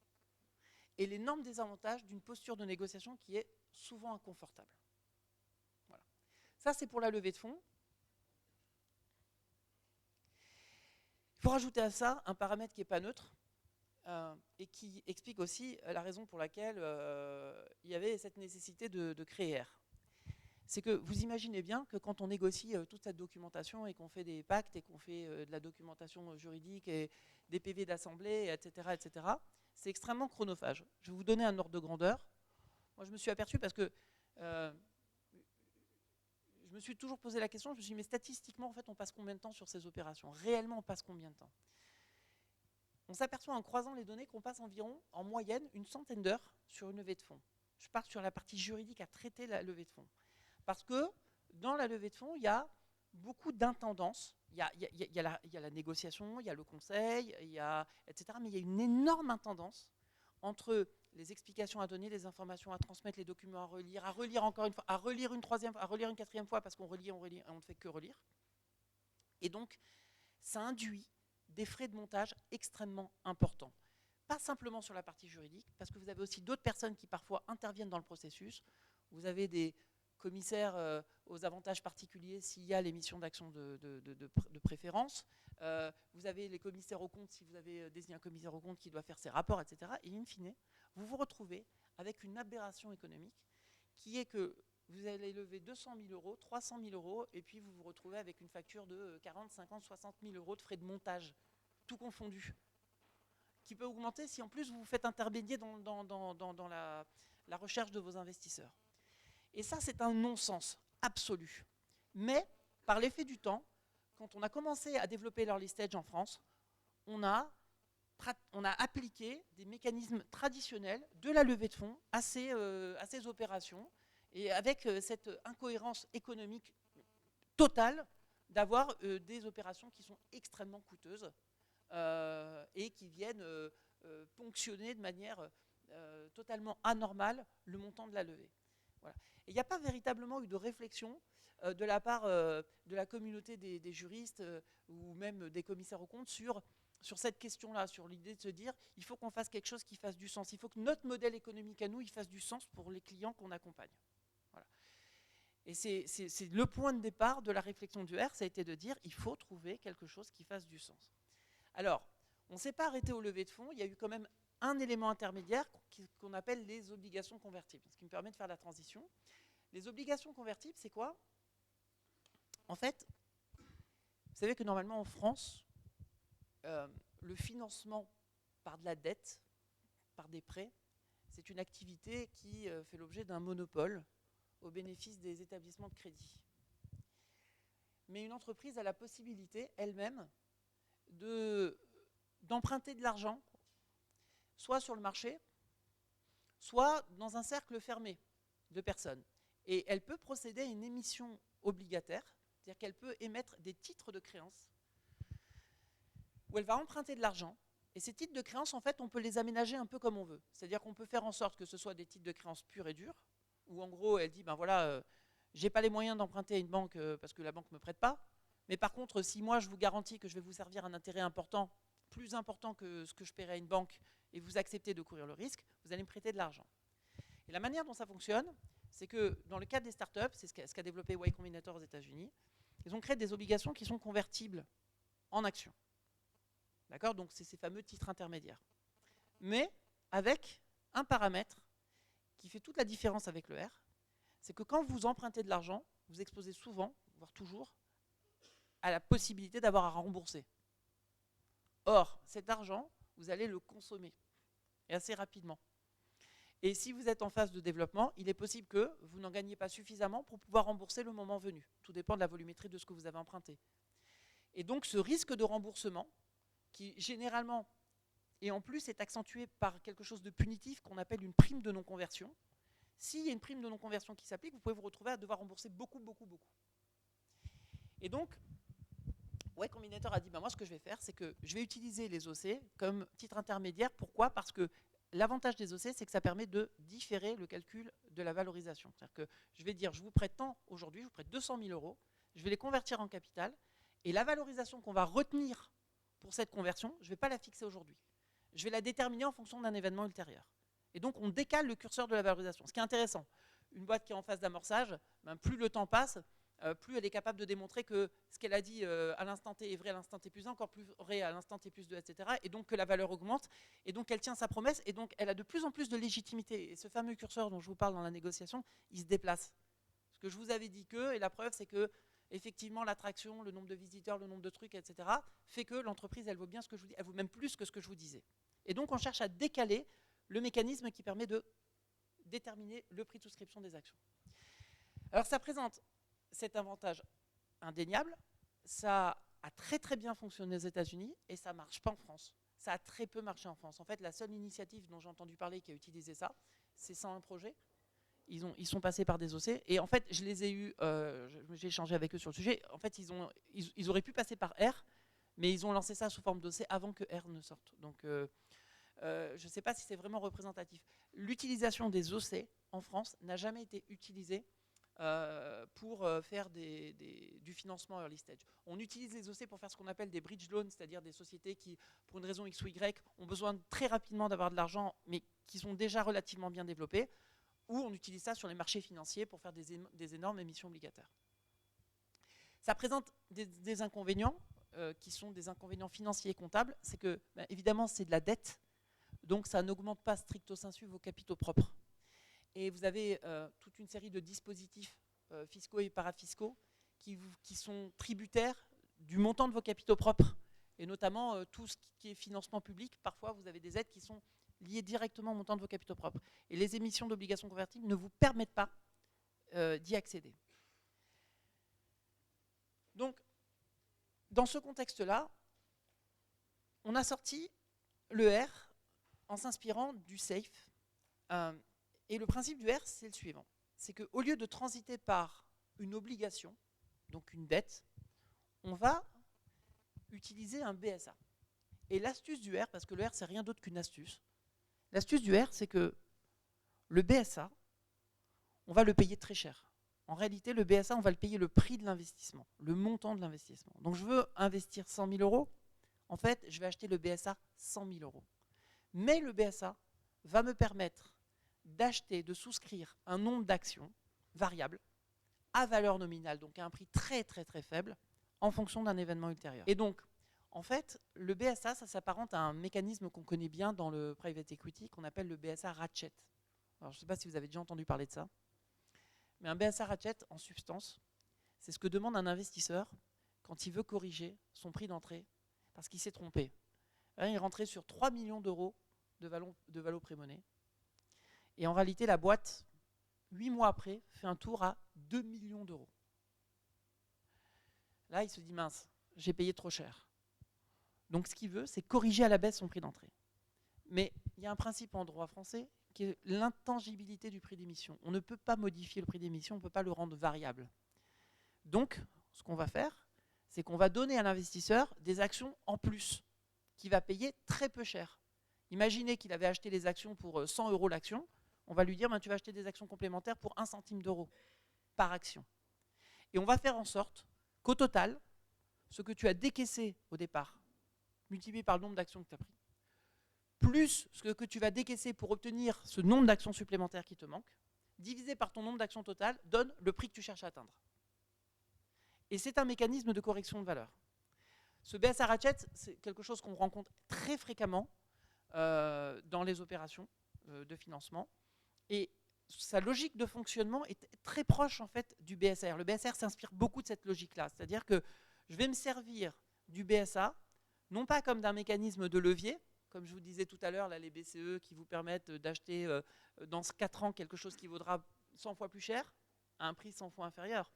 et l'énorme désavantage d'une posture de négociation qui est souvent inconfortable. Voilà. Ça, c'est pour la levée de fonds. Il faut rajouter à ça un paramètre qui n'est pas neutre et qui explique aussi la raison pour laquelle il y avait cette nécessité de créer R. C'est que vous imaginez bien que quand on négocie toute cette documentation et qu'on fait des pactes et qu'on fait de la documentation juridique et des PV d'assemblée, etc., c'est extrêmement chronophage. Je vais vous donner un ordre de grandeur. Moi, je me suis aperçu parce que je me suis toujours posé la question, je me suis dit, mais statistiquement, en fait, on passe combien de temps sur ces opérations? Réellement, on passe combien de temps? On s'aperçoit en croisant les données qu'on passe environ, en moyenne, une centaine d'heures sur une levée de fonds. Je pars sur la partie juridique à traiter la levée de fonds. Parce que dans la levée de fonds, il y a beaucoup d'intendances. Il y a la négociation, il y a le conseil, etc. Mais il y a une énorme intendance entre les explications à donner, les informations à transmettre, les documents à relire encore une fois, à relire une troisième fois, à relire une quatrième fois, parce qu'on relit, et on ne fait que relire. Et donc, ça induit des frais de montage extrêmement importants. Pas simplement sur la partie juridique, parce que vous avez aussi d'autres personnes qui parfois interviennent dans le processus. Vous avez des commissaires aux avantages particuliers s'il y a l'émission d'actions de préférence. Vous avez les commissaires aux comptes si vous avez désigné un commissaire aux comptes qui doit faire ses rapports, etc. Et in fine, vous vous retrouvez avec une aberration économique qui est que vous allez lever 200 000 euros, 300 000 euros, et puis vous vous retrouvez avec une facture de 40, 50, 60 000 euros de frais de montage, tout confondu, qui peut augmenter si en plus vous vous faites intermédiaire dans la recherche de vos investisseurs. Et ça, c'est un non-sens absolu. Mais, par l'effet du temps, quand on a commencé à développer l'early stage en France, on a appliqué des mécanismes traditionnels de la levée de fonds à ces opérations, et avec cette incohérence économique totale d'avoir des opérations qui sont extrêmement coûteuses et qui viennent ponctionner de manière totalement anormale le montant de la levée. Voilà. Et il n'y a pas véritablement eu de réflexion de la part de la communauté des juristes ou même des commissaires aux comptes sur cette question-là, sur l'idée de se dire il faut qu'on fasse quelque chose qui fasse du sens. Il faut que notre modèle économique à nous, il fasse du sens pour les clients qu'on accompagne. Voilà. Et c'est le point de départ de la réflexion du R, ça a été de dire il faut trouver quelque chose qui fasse du sens. Alors, on ne s'est pas arrêté au lever de fonds, il y a eu quand même un élément intermédiaire qu'on appelle les obligations convertibles, ce qui me permet de faire la transition. Les obligations convertibles, c'est quoi? En fait, vous savez que normalement en France, le financement par de la dette, par des prêts, c'est une activité qui fait l'objet d'un monopole au bénéfice des établissements de crédit. Mais une entreprise a la possibilité elle-même d'emprunter de l'argent, soit sur le marché, soit dans un cercle fermé de personnes. Et elle peut procéder à une émission obligataire, c'est-à-dire qu'elle peut émettre des titres de créance, où elle va emprunter de l'argent. Et ces titres de créance, en fait, on peut les aménager un peu comme on veut. C'est-à-dire qu'on peut faire en sorte que ce soit des titres de créance purs et durs, où en gros, elle dit, ben voilà, j'ai pas les moyens d'emprunter à une banque parce que la banque ne me prête pas. Mais par contre, si moi, je vous garantis que je vais vous servir un intérêt important, plus important que ce que je paierais à une banque, et vous acceptez de courir le risque, vous allez me prêter de l'argent. Et la manière dont ça fonctionne, c'est que dans le cadre des startups, c'est ce qu'a développé Y Combinator aux États-Unis, ils ont créé des obligations qui sont convertibles en actions. D'accord? Donc c'est ces fameux titres intermédiaires. Mais avec un paramètre qui fait toute la différence avec le R, c'est que quand vous empruntez de l'argent, vous exposez souvent, voire toujours, à la possibilité d'avoir à rembourser. Or, cet argent, vous allez le consommer, et assez rapidement. Et si vous êtes en phase de développement, il est possible que vous n'en gagnez pas suffisamment pour pouvoir rembourser le moment venu. Tout dépend de la volumétrie de ce que vous avez emprunté. Et donc, ce risque de remboursement, qui généralement, et en plus, est accentué par quelque chose de punitif qu'on appelle une prime de non-conversion. S'il y a une prime de non-conversion qui s'applique, vous pouvez vous retrouver à devoir rembourser beaucoup, beaucoup, beaucoup. Et donc, Y Combinator a dit, moi ce que je vais faire, c'est que je vais utiliser les OC comme titre intermédiaire. Pourquoi ? Parce que l'avantage des OC, c'est que ça permet de différer le calcul de la valorisation. C'est-à-dire que je vais dire, je vous prête tant aujourd'hui, je vous prête 200 000 euros, je vais les convertir en capital, et la valorisation qu'on va retenir pour cette conversion, je ne vais pas la fixer aujourd'hui. Je vais la déterminer en fonction d'un événement ultérieur. Et donc, on décale le curseur de la valorisation. Ce qui est intéressant, une boîte qui est en phase d'amorçage, plus le temps passe, plus elle est capable de démontrer que ce qu'elle a dit à l'instant T est vrai à l'instant T plus 1, encore plus vrai à l'instant T plus 2, etc. Et donc que la valeur augmente, et donc elle tient sa promesse, et donc elle a de plus en plus de légitimité. Et ce fameux curseur dont je vous parle dans la négociation, il se déplace. Ce que je vous avais dit que, et la preuve c'est que effectivement l'attraction, le nombre de visiteurs, le nombre de trucs, etc. fait que l'entreprise elle vaut bien ce que je vous dis, elle vaut même plus que ce que je vous disais. Et donc on cherche à décaler le mécanisme qui permet de déterminer le prix de souscription des actions. Alors ça présente cet avantage indéniable, ça a très très bien fonctionné aux États-Unis et ça ne marche pas en France. Ça a très peu marché en France. En fait, la seule initiative dont j'ai entendu parler qui a utilisé ça, c'est 101 projets. Ils sont passés par des OC et en fait, je les ai eus, j'ai échangé avec eux sur le sujet. En fait, ils auraient pu passer par R, mais ils ont lancé ça sous forme d'OC avant que R ne sorte. Donc, je ne sais pas si c'est vraiment représentatif. L'utilisation des OC en France n'a jamais été utilisée pour faire du financement early stage. On utilise les OC pour faire ce qu'on appelle des bridge loans, c'est-à-dire des sociétés qui, pour une raison X ou Y, ont besoin très rapidement d'avoir de l'argent, mais qui sont déjà relativement bien développées, ou on utilise ça sur les marchés financiers pour faire des énormes émissions obligataires. Ça présente des inconvénients, qui sont des inconvénients financiers et comptables, c'est que, évidemment, c'est de la dette, donc ça n'augmente pas stricto sensu vos capitaux propres. Et vous avez toute une série de dispositifs fiscaux et parafiscaux qui sont tributaires du montant de vos capitaux propres. Et notamment tout ce qui est financement public. Parfois, vous avez des aides qui sont liées directement au montant de vos capitaux propres. Et les émissions d'obligations convertibles ne vous permettent pas d'y accéder. Donc, dans ce contexte-là, on a sorti le R en s'inspirant du SAFE. Et le principe du R, c'est le suivant. C'est qu'au lieu de transiter par une obligation, donc une dette, on va utiliser un BSA. Et l'astuce du R, parce que le R, c'est rien d'autre qu'une astuce, l'astuce du R, c'est que le BSA, on va le payer très cher. En réalité, le BSA, on va le payer le prix de l'investissement, le montant de l'investissement. Donc je veux investir 100 000 euros, en fait, je vais acheter le BSA 100 000 euros. Mais le BSA va me permettre d'acheter, de souscrire un nombre d'actions variables à valeur nominale, donc à un prix très très très faible, en fonction d'un événement ultérieur. Et donc, en fait, le BSA, ça s'apparente à un mécanisme qu'on connaît bien dans le private equity, qu'on appelle le BSA ratchet. Alors, je ne sais pas si vous avez déjà entendu parler de ça, mais un BSA ratchet, en substance, c'est ce que demande un investisseur quand il veut corriger son prix d'entrée, parce qu'il s'est trompé. Là, il est rentré sur 3 millions d'euros de valo pré-monnaie. Et en réalité, la boîte, 8 mois après, fait un tour à 2 millions d'euros. Là, il se dit, mince, j'ai payé trop cher. Donc, ce qu'il veut, c'est corriger à la baisse son prix d'entrée. Mais il y a un principe en droit français qui est l'intangibilité du prix d'émission. On ne peut pas modifier le prix d'émission, on ne peut pas le rendre variable. Donc, ce qu'on va faire, c'est qu'on va donner à l'investisseur des actions en plus, qu'il va payer très peu cher. Imaginez qu'il avait acheté les actions pour 100 euros l'action, on va lui dire, tu vas acheter des actions complémentaires pour 1 centime d'euro par action. Et on va faire en sorte qu'au total, ce que tu as décaissé au départ, multiplié par le nombre d'actions que tu as pris, plus ce que tu vas décaisser pour obtenir ce nombre d'actions supplémentaires qui te manque, divisé par ton nombre d'actions total, donne le prix que tu cherches à atteindre. Et c'est un mécanisme de correction de valeur. Ce BSA ratchet, c'est quelque chose qu'on rencontre très fréquemment dans les opérations de financement. Et sa logique de fonctionnement est très proche en fait du BSR. Le BSR s'inspire beaucoup de cette logique-là. C'est-à-dire que je vais me servir du BSA, non pas comme d'un mécanisme de levier, comme je vous disais tout à l'heure, là, les BCE qui vous permettent d'acheter dans 4 ans quelque chose qui vaudra 100 fois plus cher, à un prix 100 fois inférieur.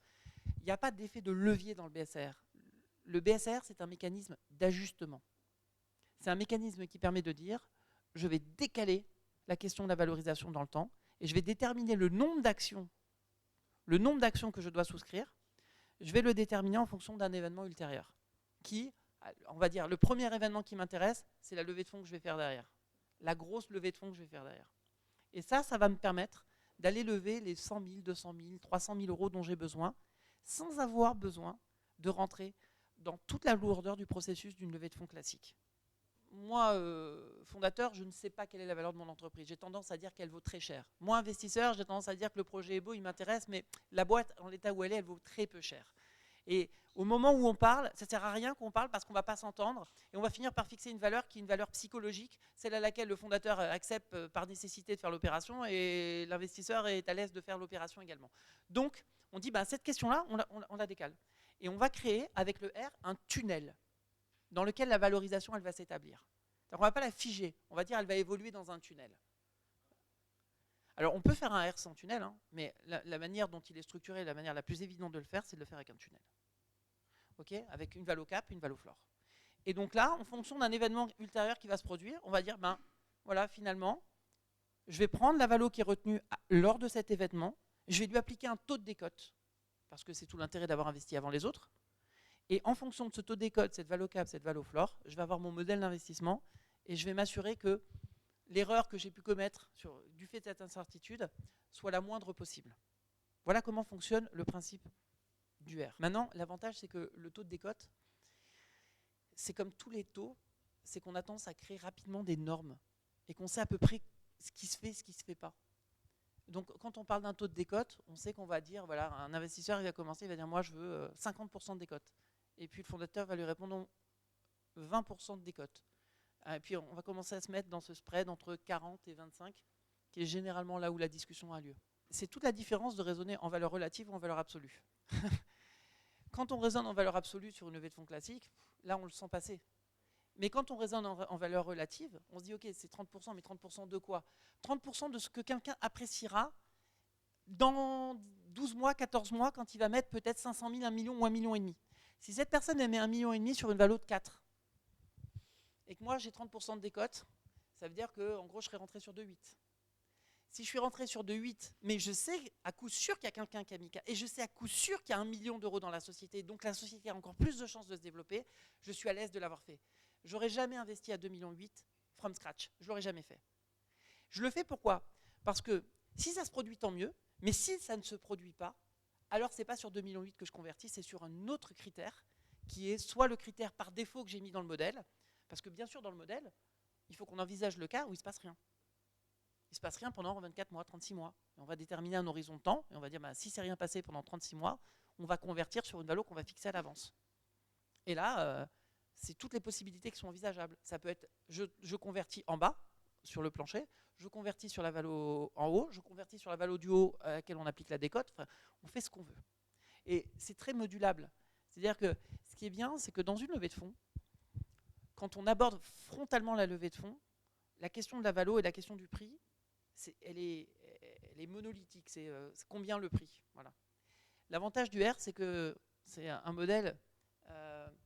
Il n'y a pas d'effet de levier dans le BSR. Le BSR, c'est un mécanisme d'ajustement. C'est un mécanisme qui permet de dire, je vais décaler la question de la valorisation dans le temps, et je vais déterminer le nombre d'actions que je dois souscrire, je vais le déterminer en fonction d'un événement ultérieur. qui, on va dire, le premier événement qui m'intéresse, c'est la levée de fonds que je vais faire derrière. La grosse levée de fonds que je vais faire derrière. Et ça va me permettre d'aller lever les 100 000, 200 000, 300 000 euros dont j'ai besoin, sans avoir besoin de rentrer dans toute la lourdeur du processus d'une levée de fonds classique. Moi, fondateur, je ne sais pas quelle est la valeur de mon entreprise. J'ai tendance à dire qu'elle vaut très cher. Moi, investisseur, j'ai tendance à dire que le projet est beau, il m'intéresse, mais la boîte, en l'état où elle vaut très peu cher. Et au moment où on parle, ça ne sert à rien qu'on parle parce qu'on ne va pas s'entendre et on va finir par fixer une valeur qui est une valeur psychologique, celle à laquelle le fondateur accepte par nécessité de faire l'opération et l'investisseur est à l'aise de faire l'opération également. Donc, on dit, cette question-là, on la décale. Et on va créer, avec le R, un tunnel dans lequel la valorisation, elle va s'établir. On ne va pas la figer, on va dire qu'elle va évoluer dans un tunnel. Alors, on peut faire un R sans tunnel, mais la manière dont il est structuré, la manière la plus évidente de le faire, c'est de le faire avec un tunnel. Okay, avec une valo cap, une valo floor. Et donc là, en fonction d'un événement ultérieur qui va se produire, on va dire, voilà, finalement, je vais prendre la valo qui est retenue lors de cet événement, je vais lui appliquer un taux de décote, parce que c'est tout l'intérêt d'avoir investi avant les autres. Et en fonction de ce taux de décote, cette valo cap, cette valo floor, je vais avoir mon modèle d'investissement et je vais m'assurer que l'erreur que j'ai pu commettre du fait de cette incertitude soit la moindre possible. Voilà comment fonctionne le principe du R. Maintenant, l'avantage, c'est que le taux de décote, c'est comme tous les taux, c'est qu'on a tendance à créer rapidement des normes et qu'on sait à peu près ce qui se fait et ce qui ne se fait pas. Donc, quand on parle d'un taux de décote, on sait qu'on va dire, voilà, un investisseur, il va commencer, il va dire, moi, je veux 50% de décote. Et puis, le fondateur va lui répondre, 20% de décote. Et puis, on va commencer à se mettre dans ce spread entre 40 et 25, qui est généralement là où la discussion a lieu. C'est toute la différence de raisonner en valeur relative ou en valeur absolue. Quand on raisonne en valeur absolue sur une levée de fonds classique, là, on le sent passer. Mais quand on raisonne en valeur relative, on se dit, ok, c'est 30%, mais 30% de quoi? 30% de ce que quelqu'un appréciera dans 12 mois, 14 mois, quand il va mettre peut-être 500 000, 1 million ou 1,5 million. Si cette personne met 1,5 million sur une valo de 4, et que moi j'ai 30% de décote, ça veut dire qu'en gros je serais rentré sur 2,8. Si je suis rentré sur 2,8, mais je sais à coup sûr qu'il y a quelqu'un qui a mis 4, et je sais à coup sûr qu'il y a 1 million d'euros dans la société, donc la société a encore plus de chances de se développer, je suis à l'aise de l'avoir fait. J'aurais jamais investi à 2,8 millions from scratch, je l'aurais jamais fait. Je le fais pourquoi? Parce que si ça se produit, tant mieux, mais si ça ne se produit pas, alors c'est pas sur 2,8 millions que je convertis, c'est sur un autre critère, qui est soit le critère par défaut que j'ai mis dans le modèle, parce que bien sûr dans le modèle, il faut qu'on envisage le cas où il ne se passe rien. Il ne se passe rien pendant 24 mois, 36 mois. Et on va déterminer un horizon de temps, et on va dire, si c'est rien passé pendant 36 mois, on va convertir sur une valeur qu'on va fixer à l'avance. Et là, c'est toutes les possibilités qui sont envisageables. Ça peut être, je convertis en bas, sur le plancher, je convertis sur la valo en haut, je convertis sur la valo du haut à laquelle on applique la décote. Enfin, on fait ce qu'on veut. Et c'est très modulable. C'est-à-dire que ce qui est bien, c'est que dans une levée de fonds, quand on aborde frontalement la levée de fonds, la question de la valo et la question du prix, elle est monolithique. C'est combien le prix. Voilà. L'avantage du R, c'est que c'est un modèle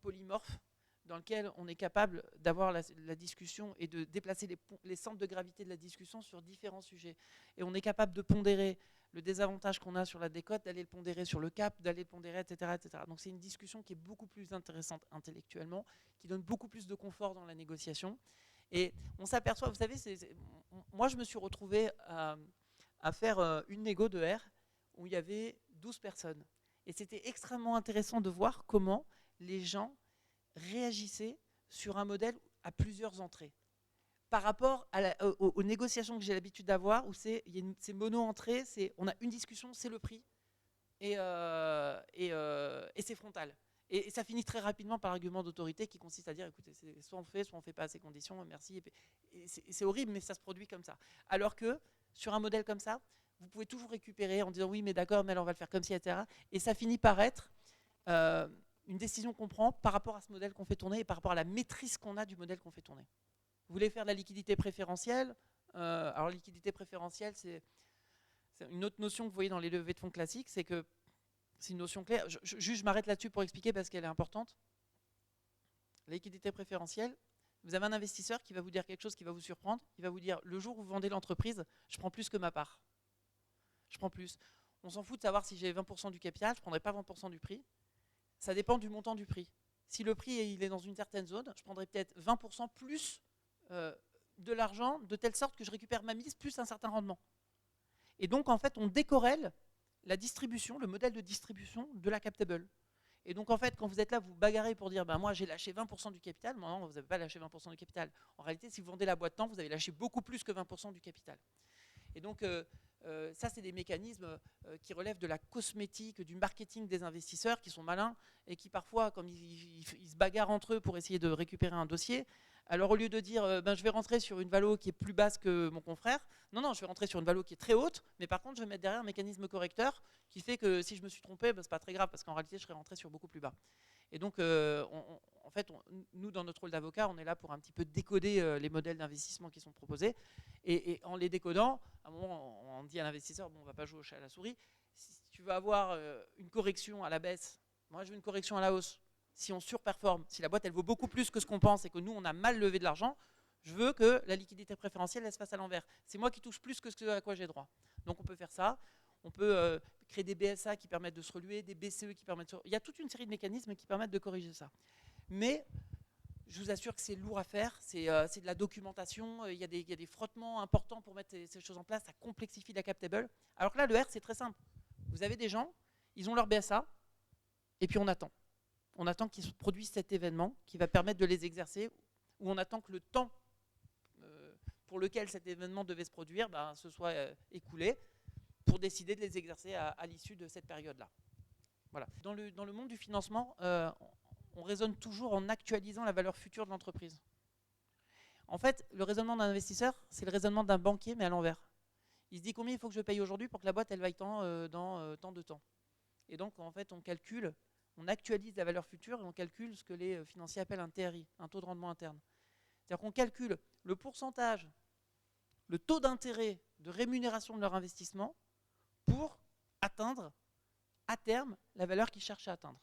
polymorphe dans lequel on est capable d'avoir la discussion et de déplacer les centres de gravité de la discussion sur différents sujets. Et on est capable de pondérer le désavantage qu'on a sur la décote, d'aller le pondérer sur le cap, d'aller le pondérer, etc., etc. Donc c'est une discussion qui est beaucoup plus intéressante intellectuellement, qui donne beaucoup plus de confort dans la négociation. Et on s'aperçoit, vous savez, moi je me suis retrouvé à faire une négo de R où il y avait 12 personnes. Et c'était extrêmement intéressant de voir comment les gens réagissaient sur un modèle à plusieurs entrées. Par rapport aux négociations que j'ai l'habitude d'avoir, où c'est mono-entrées, on a une discussion, c'est le prix, et c'est frontal. Et ça finit très rapidement par l'argument d'autorité qui consiste à dire, écoutez, soit on ne fait pas à ces conditions, merci. Et c'est horrible, mais ça se produit comme ça. Alors que sur un modèle comme ça, vous pouvez toujours récupérer en disant, oui, mais d'accord, mais alors on va le faire comme ci, etc. Et ça finit par être une décision qu'on prend par rapport à ce modèle qu'on fait tourner et par rapport à la maîtrise qu'on a du modèle qu'on fait tourner. Vous voulez faire de la liquidité préférentielle, alors liquidité préférentielle, c'est une autre notion que vous voyez dans les levées de fonds classiques, c'est que c'est une notion claire. Je m'arrête là-dessus pour expliquer parce qu'elle est importante. La liquidité préférentielle, vous avez un investisseur qui va vous dire quelque chose qui va vous surprendre. Il va vous dire, le jour où vous vendez l'entreprise, je prends plus que ma part. Je prends plus. On s'en fout de savoir si j'ai 20% du capital, je ne prendrai pas 20% du prix. Ça dépend du montant du prix. Si le prix il est dans une certaine zone, je prendrai peut-être 20% plus de l'argent, de telle sorte que je récupère ma mise plus un certain rendement. Et donc, en fait, on décorrèle la distribution, le modèle de distribution de la captable. Et donc, en fait, quand vous êtes là, vous bagarrez pour dire moi, j'ai lâché 20% du capital. Non, vous n'avez pas lâché 20% du capital. En réalité, si vous vendez la boîte temps, vous avez lâché beaucoup plus que 20% du capital. Et donc, ça, c'est des mécanismes qui relèvent de la cosmétique, du marketing des investisseurs qui sont malins et qui, parfois, comme ils se bagarrent entre eux pour essayer de récupérer un dossier, alors au lieu de dire je vais rentrer sur une valo qui est plus basse que mon confrère, non, je vais rentrer sur une valo qui est très haute, mais par contre, je vais mettre derrière un mécanisme correcteur qui fait que si je me suis trompé, c'est pas très grave parce qu'en réalité, je serais rentré sur beaucoup plus bas. Et donc, en fait, nous, dans notre rôle d'avocat, on est là pour un petit peu décoder les modèles d'investissement qui sont proposés. Et en les décodant, à un moment, on dit à l'investisseur, on ne va pas jouer au chat à la souris. Si tu veux avoir une correction à la baisse, moi, je veux une correction à la hausse. Si on surperforme, si la boîte, elle vaut beaucoup plus que ce qu'on pense et que nous, on a mal levé de l'argent, je veux que la liquidité préférentielle, elle se fasse à l'envers. C'est moi qui touche plus que ce à quoi j'ai droit. Donc, on peut faire ça. On peut créer des BSA qui permettent de se reluer, des BCE qui permettent de se... Il y a toute une série de mécanismes qui permettent de corriger ça. Mais je vous assure que c'est lourd à faire, c'est de la documentation, il y a des frottements importants pour mettre ces choses en place, ça complexifie la captable. Alors que là, le R, c'est très simple. Vous avez des gens, ils ont leur BSA, et puis on attend. On attend qu'ils produisent cet événement qui va permettre de les exercer, ou on attend que le temps pour lequel cet événement devait se produire se soit écoulé, pour décider de les exercer à l'issue de cette période-là. Voilà. Dans le monde du financement, on raisonne toujours en actualisant la valeur future de l'entreprise. En fait, le raisonnement d'un investisseur, c'est le raisonnement d'un banquier, mais à l'envers. Il se dit combien il faut que je paye aujourd'hui pour que la boîte elle vaille tant dans tant de temps. Et donc, en fait, on calcule, on actualise la valeur future et on calcule ce que les financiers appellent un TRI, un taux de rendement interne. C'est-à-dire qu'on calcule le pourcentage, le taux d'intérêt de rémunération de leur investissement pour atteindre à terme la valeur qu'ils cherchent à atteindre.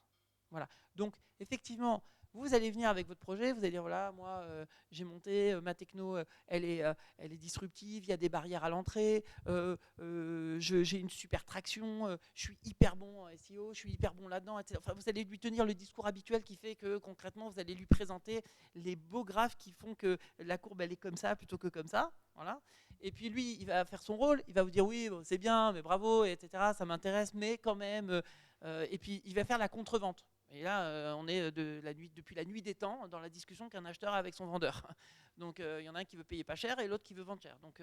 Voilà. Donc effectivement, vous allez venir avec votre projet, vous allez dire voilà, moi j'ai monté, ma techno elle est disruptive, il y a des barrières à l'entrée, j'ai une super traction, je suis hyper bon en SEO, je suis hyper bon là-dedans, etc. Enfin, vous allez lui tenir le discours habituel qui fait que concrètement vous allez lui présenter les beaux graphes qui font que la courbe elle est comme ça plutôt que comme ça. Voilà. Et puis lui, il va faire son rôle, il va vous dire oui, bon, c'est bien, mais bravo, etc. Ça m'intéresse, mais quand même. Et puis il va faire la contre-vente. Et là, on est depuis la nuit des temps dans la discussion qu'un acheteur a avec son vendeur. Donc il y en a un qui veut payer pas cher et l'autre qui veut vendre cher. Donc,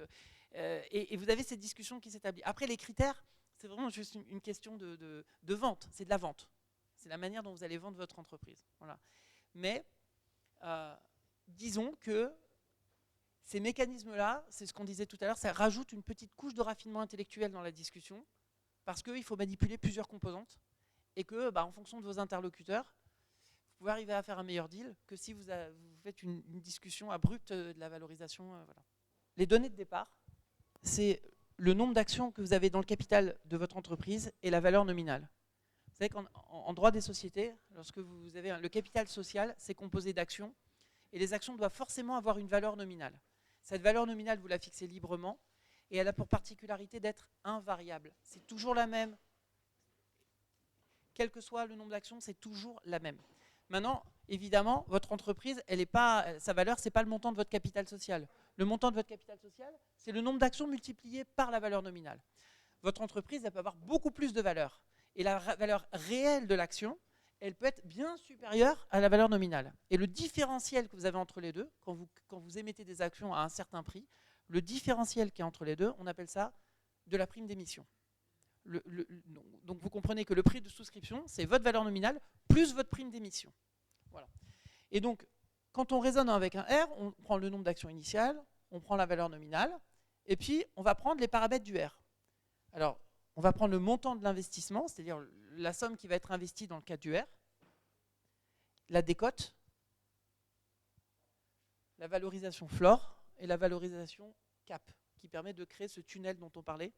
et vous avez cette discussion qui s'établit. Après, les critères, c'est vraiment juste une question de vente. C'est de la vente. C'est la manière dont vous allez vendre votre entreprise. Voilà. Mais disons que ces mécanismes-là, c'est ce qu'on disait tout à l'heure, ça rajoute une petite couche de raffinement intellectuel dans la discussion parce qu'il faut manipuler plusieurs composantes et que, en fonction de vos interlocuteurs, vous pouvez arriver à faire un meilleur deal que si vous faites une discussion abrupte de la valorisation. Voilà. Les données de départ, c'est le nombre d'actions que vous avez dans le capital de votre entreprise et la valeur nominale. Vous savez qu'en droit des sociétés, lorsque vous avez le capital social, c'est composé d'actions et les actions doivent forcément avoir une valeur nominale. Cette valeur nominale, vous la fixez librement et elle a pour particularité d'être invariable. C'est toujours la même. Quel que soit le nombre d'actions, c'est toujours la même. Maintenant, évidemment, votre entreprise, sa valeur, ce n'est pas le montant de votre capital social. Le montant de votre capital social, c'est le nombre d'actions multiplié par la valeur nominale. Votre entreprise, elle peut avoir beaucoup plus de valeur. Et la valeur réelle de l'action, elle peut être bien supérieure à la valeur nominale. Et le différentiel que vous avez entre les deux, quand vous émettez des actions à un certain prix, le différentiel qui est entre les deux, on appelle ça de la prime d'émission. Donc vous comprenez que le prix de souscription, c'est votre valeur nominale plus votre prime d'émission. Voilà. Et donc, quand on raisonne avec un R, on prend le nombre d'actions initiales, on prend la valeur nominale, et puis on va prendre les paramètres du R. Alors, on va prendre le montant de l'investissement, c'est-à-dire la somme qui va être investie dans le cadre du R, la décote, la valorisation floor et la valorisation cap, qui permet de créer ce tunnel dont on parlait,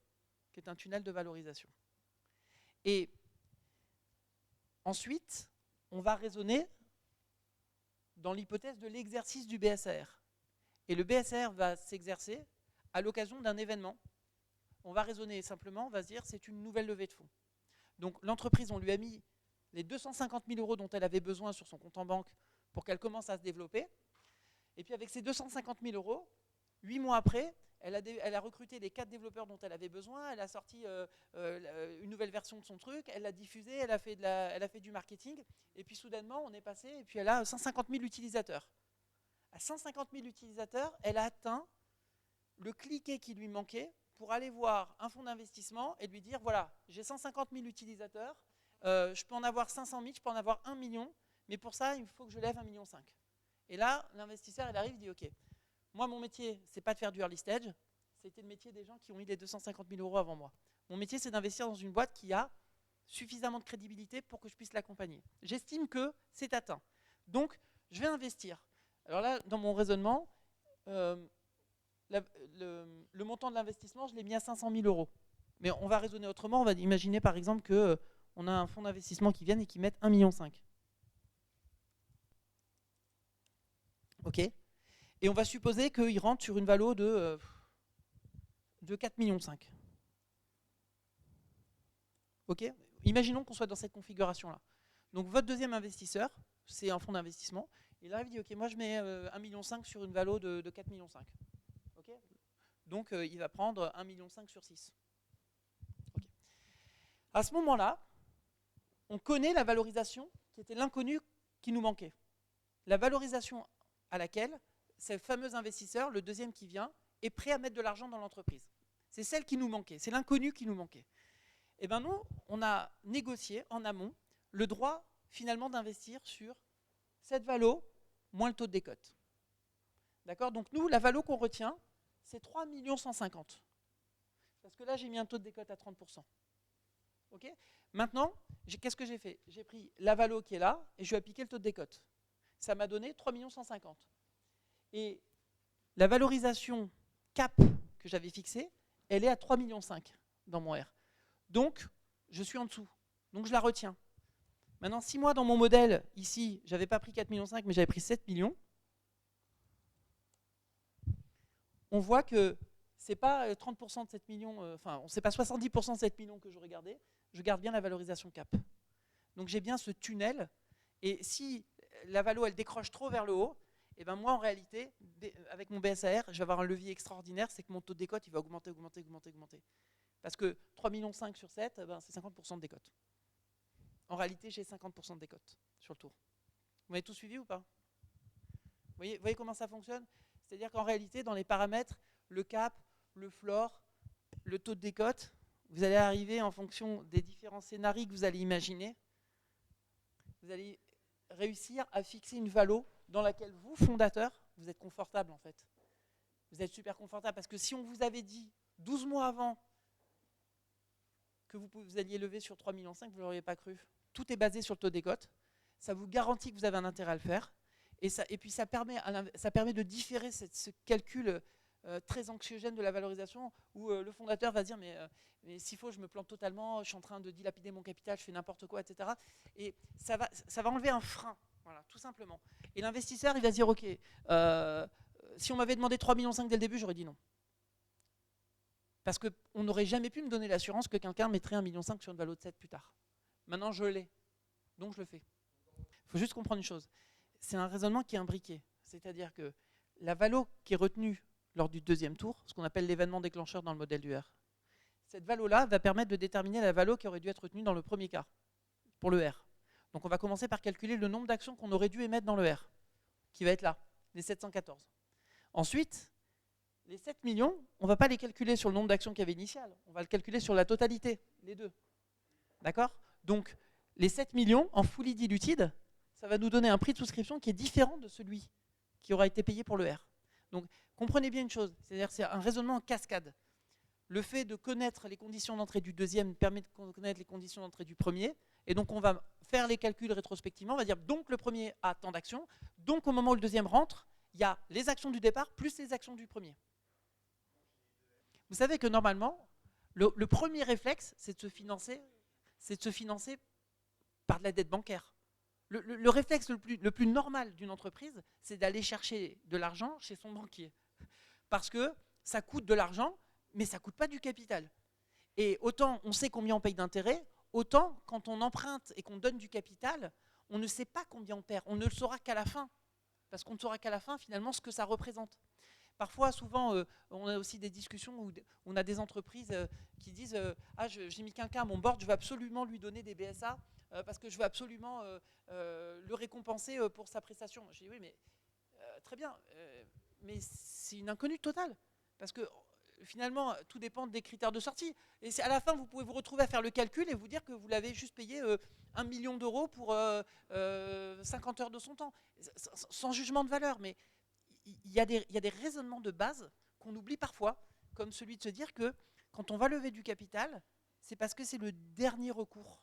qui est un tunnel de valorisation. Et ensuite, on va raisonner dans l'hypothèse de l'exercice du BSR. Et le BSR va s'exercer à l'occasion d'un événement. On va raisonner simplement, on va se dire c'est une nouvelle levée de fonds. Donc l'entreprise, on lui a mis les 250 000 euros dont elle avait besoin sur son compte en banque pour qu'elle commence à se développer. Et puis avec ces 250 000 euros, 8 mois après, elle a recruté les 4 développeurs dont elle avait besoin, elle a sorti une nouvelle version de son truc, elle l'a diffusé, elle a fait du marketing, et puis soudainement on est passé, et puis elle a 150 000 utilisateurs. À 150 000 utilisateurs, elle a atteint le cliquet qui lui manquait pour aller voir un fonds d'investissement et lui dire, voilà, j'ai 150 000 utilisateurs, je peux en avoir 500 000, je peux en avoir 1 million, mais pour ça, il faut que je lève 1,5 million. Et là, l'investisseur, il arrive, il dit, ok, moi, mon métier, c'est pas de faire du early stage, c'était le métier des gens qui ont eu les 250 000 euros avant moi. Mon métier, c'est d'investir dans une boîte qui a suffisamment de crédibilité pour que je puisse l'accompagner. J'estime que c'est atteint. Donc, je vais investir. Alors là, dans mon raisonnement, le montant de l'investissement, je l'ai mis à 500 000 euros. Mais on va raisonner autrement. On va imaginer, par exemple, qu'on a un fonds d'investissement qui vienne et qui mette 1,5 million. OK ? Et on va supposer qu'il rentre sur une valo de 4,5 millions. OK ? Imaginons qu'on soit dans cette configuration-là. Donc votre deuxième investisseur, c'est un fonds d'investissement. Il arrive et dit, OK, moi je mets 1,5 million sur une valo de 4,5 millions. OK ? Donc il va prendre 1,5 million sur 6. Okay. À ce moment-là, on connaît la valorisation qui était l'inconnu qui nous manquait. La valorisation à laquelle ce fameux investisseur, le deuxième qui vient, est prêt à mettre de l'argent dans l'entreprise. C'est celle qui nous manquait, c'est l'inconnu qui nous manquait. Et bien nous, on a négocié en amont le droit finalement d'investir sur cette valo moins le taux de décote. D'accord ? Donc nous, la valo qu'on retient, c'est 3 150 000. Parce que là, j'ai mis un taux de décote à 30%. Okay ? Maintenant, qu'est-ce que j'ai fait ? J'ai pris la valo qui est là et je lui ai appliqué le taux de décote. Ça m'a donné 3 150 000. Et la valorisation cap que j'avais fixée, elle est à 3,5 millions dans mon R. Donc, je suis en dessous. Donc, je la retiens. Maintenant, si moi, dans mon modèle, ici, je n'avais pas pris 4,5 millions, mais j'avais pris 7 millions, on voit que ce n'est pas 30% de 7 millions, c'est pas 70% de 7 millions que j'aurais gardé, je garde bien la valorisation cap. Donc, j'ai bien ce tunnel. Et si la valo, elle décroche trop vers le haut, et ben moi, en réalité, avec mon BSAR, je vais avoir un levier extraordinaire, c'est que mon taux de décote, il va augmenter. Parce que 3,5 millions sur 7, ben, c'est 50% de décote. En réalité, j'ai 50% de décote sur le tour. Vous m'avez tout suivi ou pas ? Vous voyez comment ça fonctionne ? C'est-à-dire qu'en réalité, dans les paramètres, le cap, le floor, le taux de décote, vous allez arriver en fonction des différents scénarios que vous allez imaginer, vous allez réussir à fixer une valo dans laquelle vous, fondateur, vous êtes confortable en fait. Vous êtes super confortable parce que si on vous avait dit 12 mois avant que vous alliez lever sur 3,5 millions, vous ne l'auriez pas cru. Tout est basé sur le taux de décote. Ça vous garantit que vous avez un intérêt à le faire. Et puis ça permet de différer ce calcul très anxiogène de la valorisation où le fondateur va se dire mais s'il faut, je me plante totalement, je suis en train de dilapider mon capital, je fais n'importe quoi, etc. Et ça va enlever un frein, voilà, tout simplement. Et l'investisseur, il va se dire, ok, si on m'avait demandé 3,5 millions dès le début, j'aurais dit non. Parce qu'on n'aurait jamais pu me donner l'assurance que quelqu'un mettrait 1,5 million sur une valo de 7 plus tard. Maintenant, je l'ai, donc je le fais. Il faut juste comprendre une chose. C'est un raisonnement qui est imbriqué. C'est-à-dire que la valo qui est retenue lors du deuxième tour, ce qu'on appelle l'événement déclencheur dans le modèle du R, cette valo-là va permettre de déterminer la valo qui aurait dû être retenue dans le premier cas, pour le R. Donc on va commencer par calculer le nombre d'actions qu'on aurait dû émettre dans le R, qui va être là, les 714. Ensuite, les 7 millions, on ne va pas les calculer sur le nombre d'actions qu'il y avait initial, on va le calculer sur la totalité, les deux. D'accord ? Donc les 7 millions en fully diluted, ça va nous donner un prix de souscription qui est différent de celui qui aura été payé pour le R. Donc comprenez bien une chose, c'est-à-dire c'est un raisonnement en cascade. Le fait de connaître les conditions d'entrée du deuxième permet de connaître les conditions d'entrée du premier, et donc on va faire les calculs rétrospectivement, on va dire donc le premier a tant d'actions, donc au moment où le deuxième rentre, il y a les actions du départ plus les actions du premier. Vous savez que normalement, le premier réflexe, c'est de se financer par de la dette bancaire. Le réflexe le plus normal d'une entreprise, c'est d'aller chercher de l'argent chez son banquier. Parce que ça coûte de l'argent, mais ça ne coûte pas du capital. Et autant on sait combien on paye d'intérêt, autant quand on emprunte et qu'on donne du capital, on ne sait pas combien on perd. On ne le saura qu'à la fin, parce qu'on ne saura qu'à la fin finalement ce que ça représente. Parfois, souvent, on a aussi des discussions où on a des entreprises qui disent ah, j'ai mis quelqu'un à mon board, je veux absolument lui donner des BSA parce que je veux absolument le récompenser pour sa prestation. Je dis oui, mais très bien, mais c'est une inconnue totale. Parce que finalement, tout dépend des critères de sortie. Et à la fin, vous pouvez vous retrouver à faire le calcul et vous dire que vous l'avez juste payé 1 million d'euros pour 50 heures de son temps. Sans jugement de valeur, mais il y a des raisonnements de base qu'on oublie parfois, comme celui de se dire que quand on va lever du capital, c'est parce que c'est le dernier recours.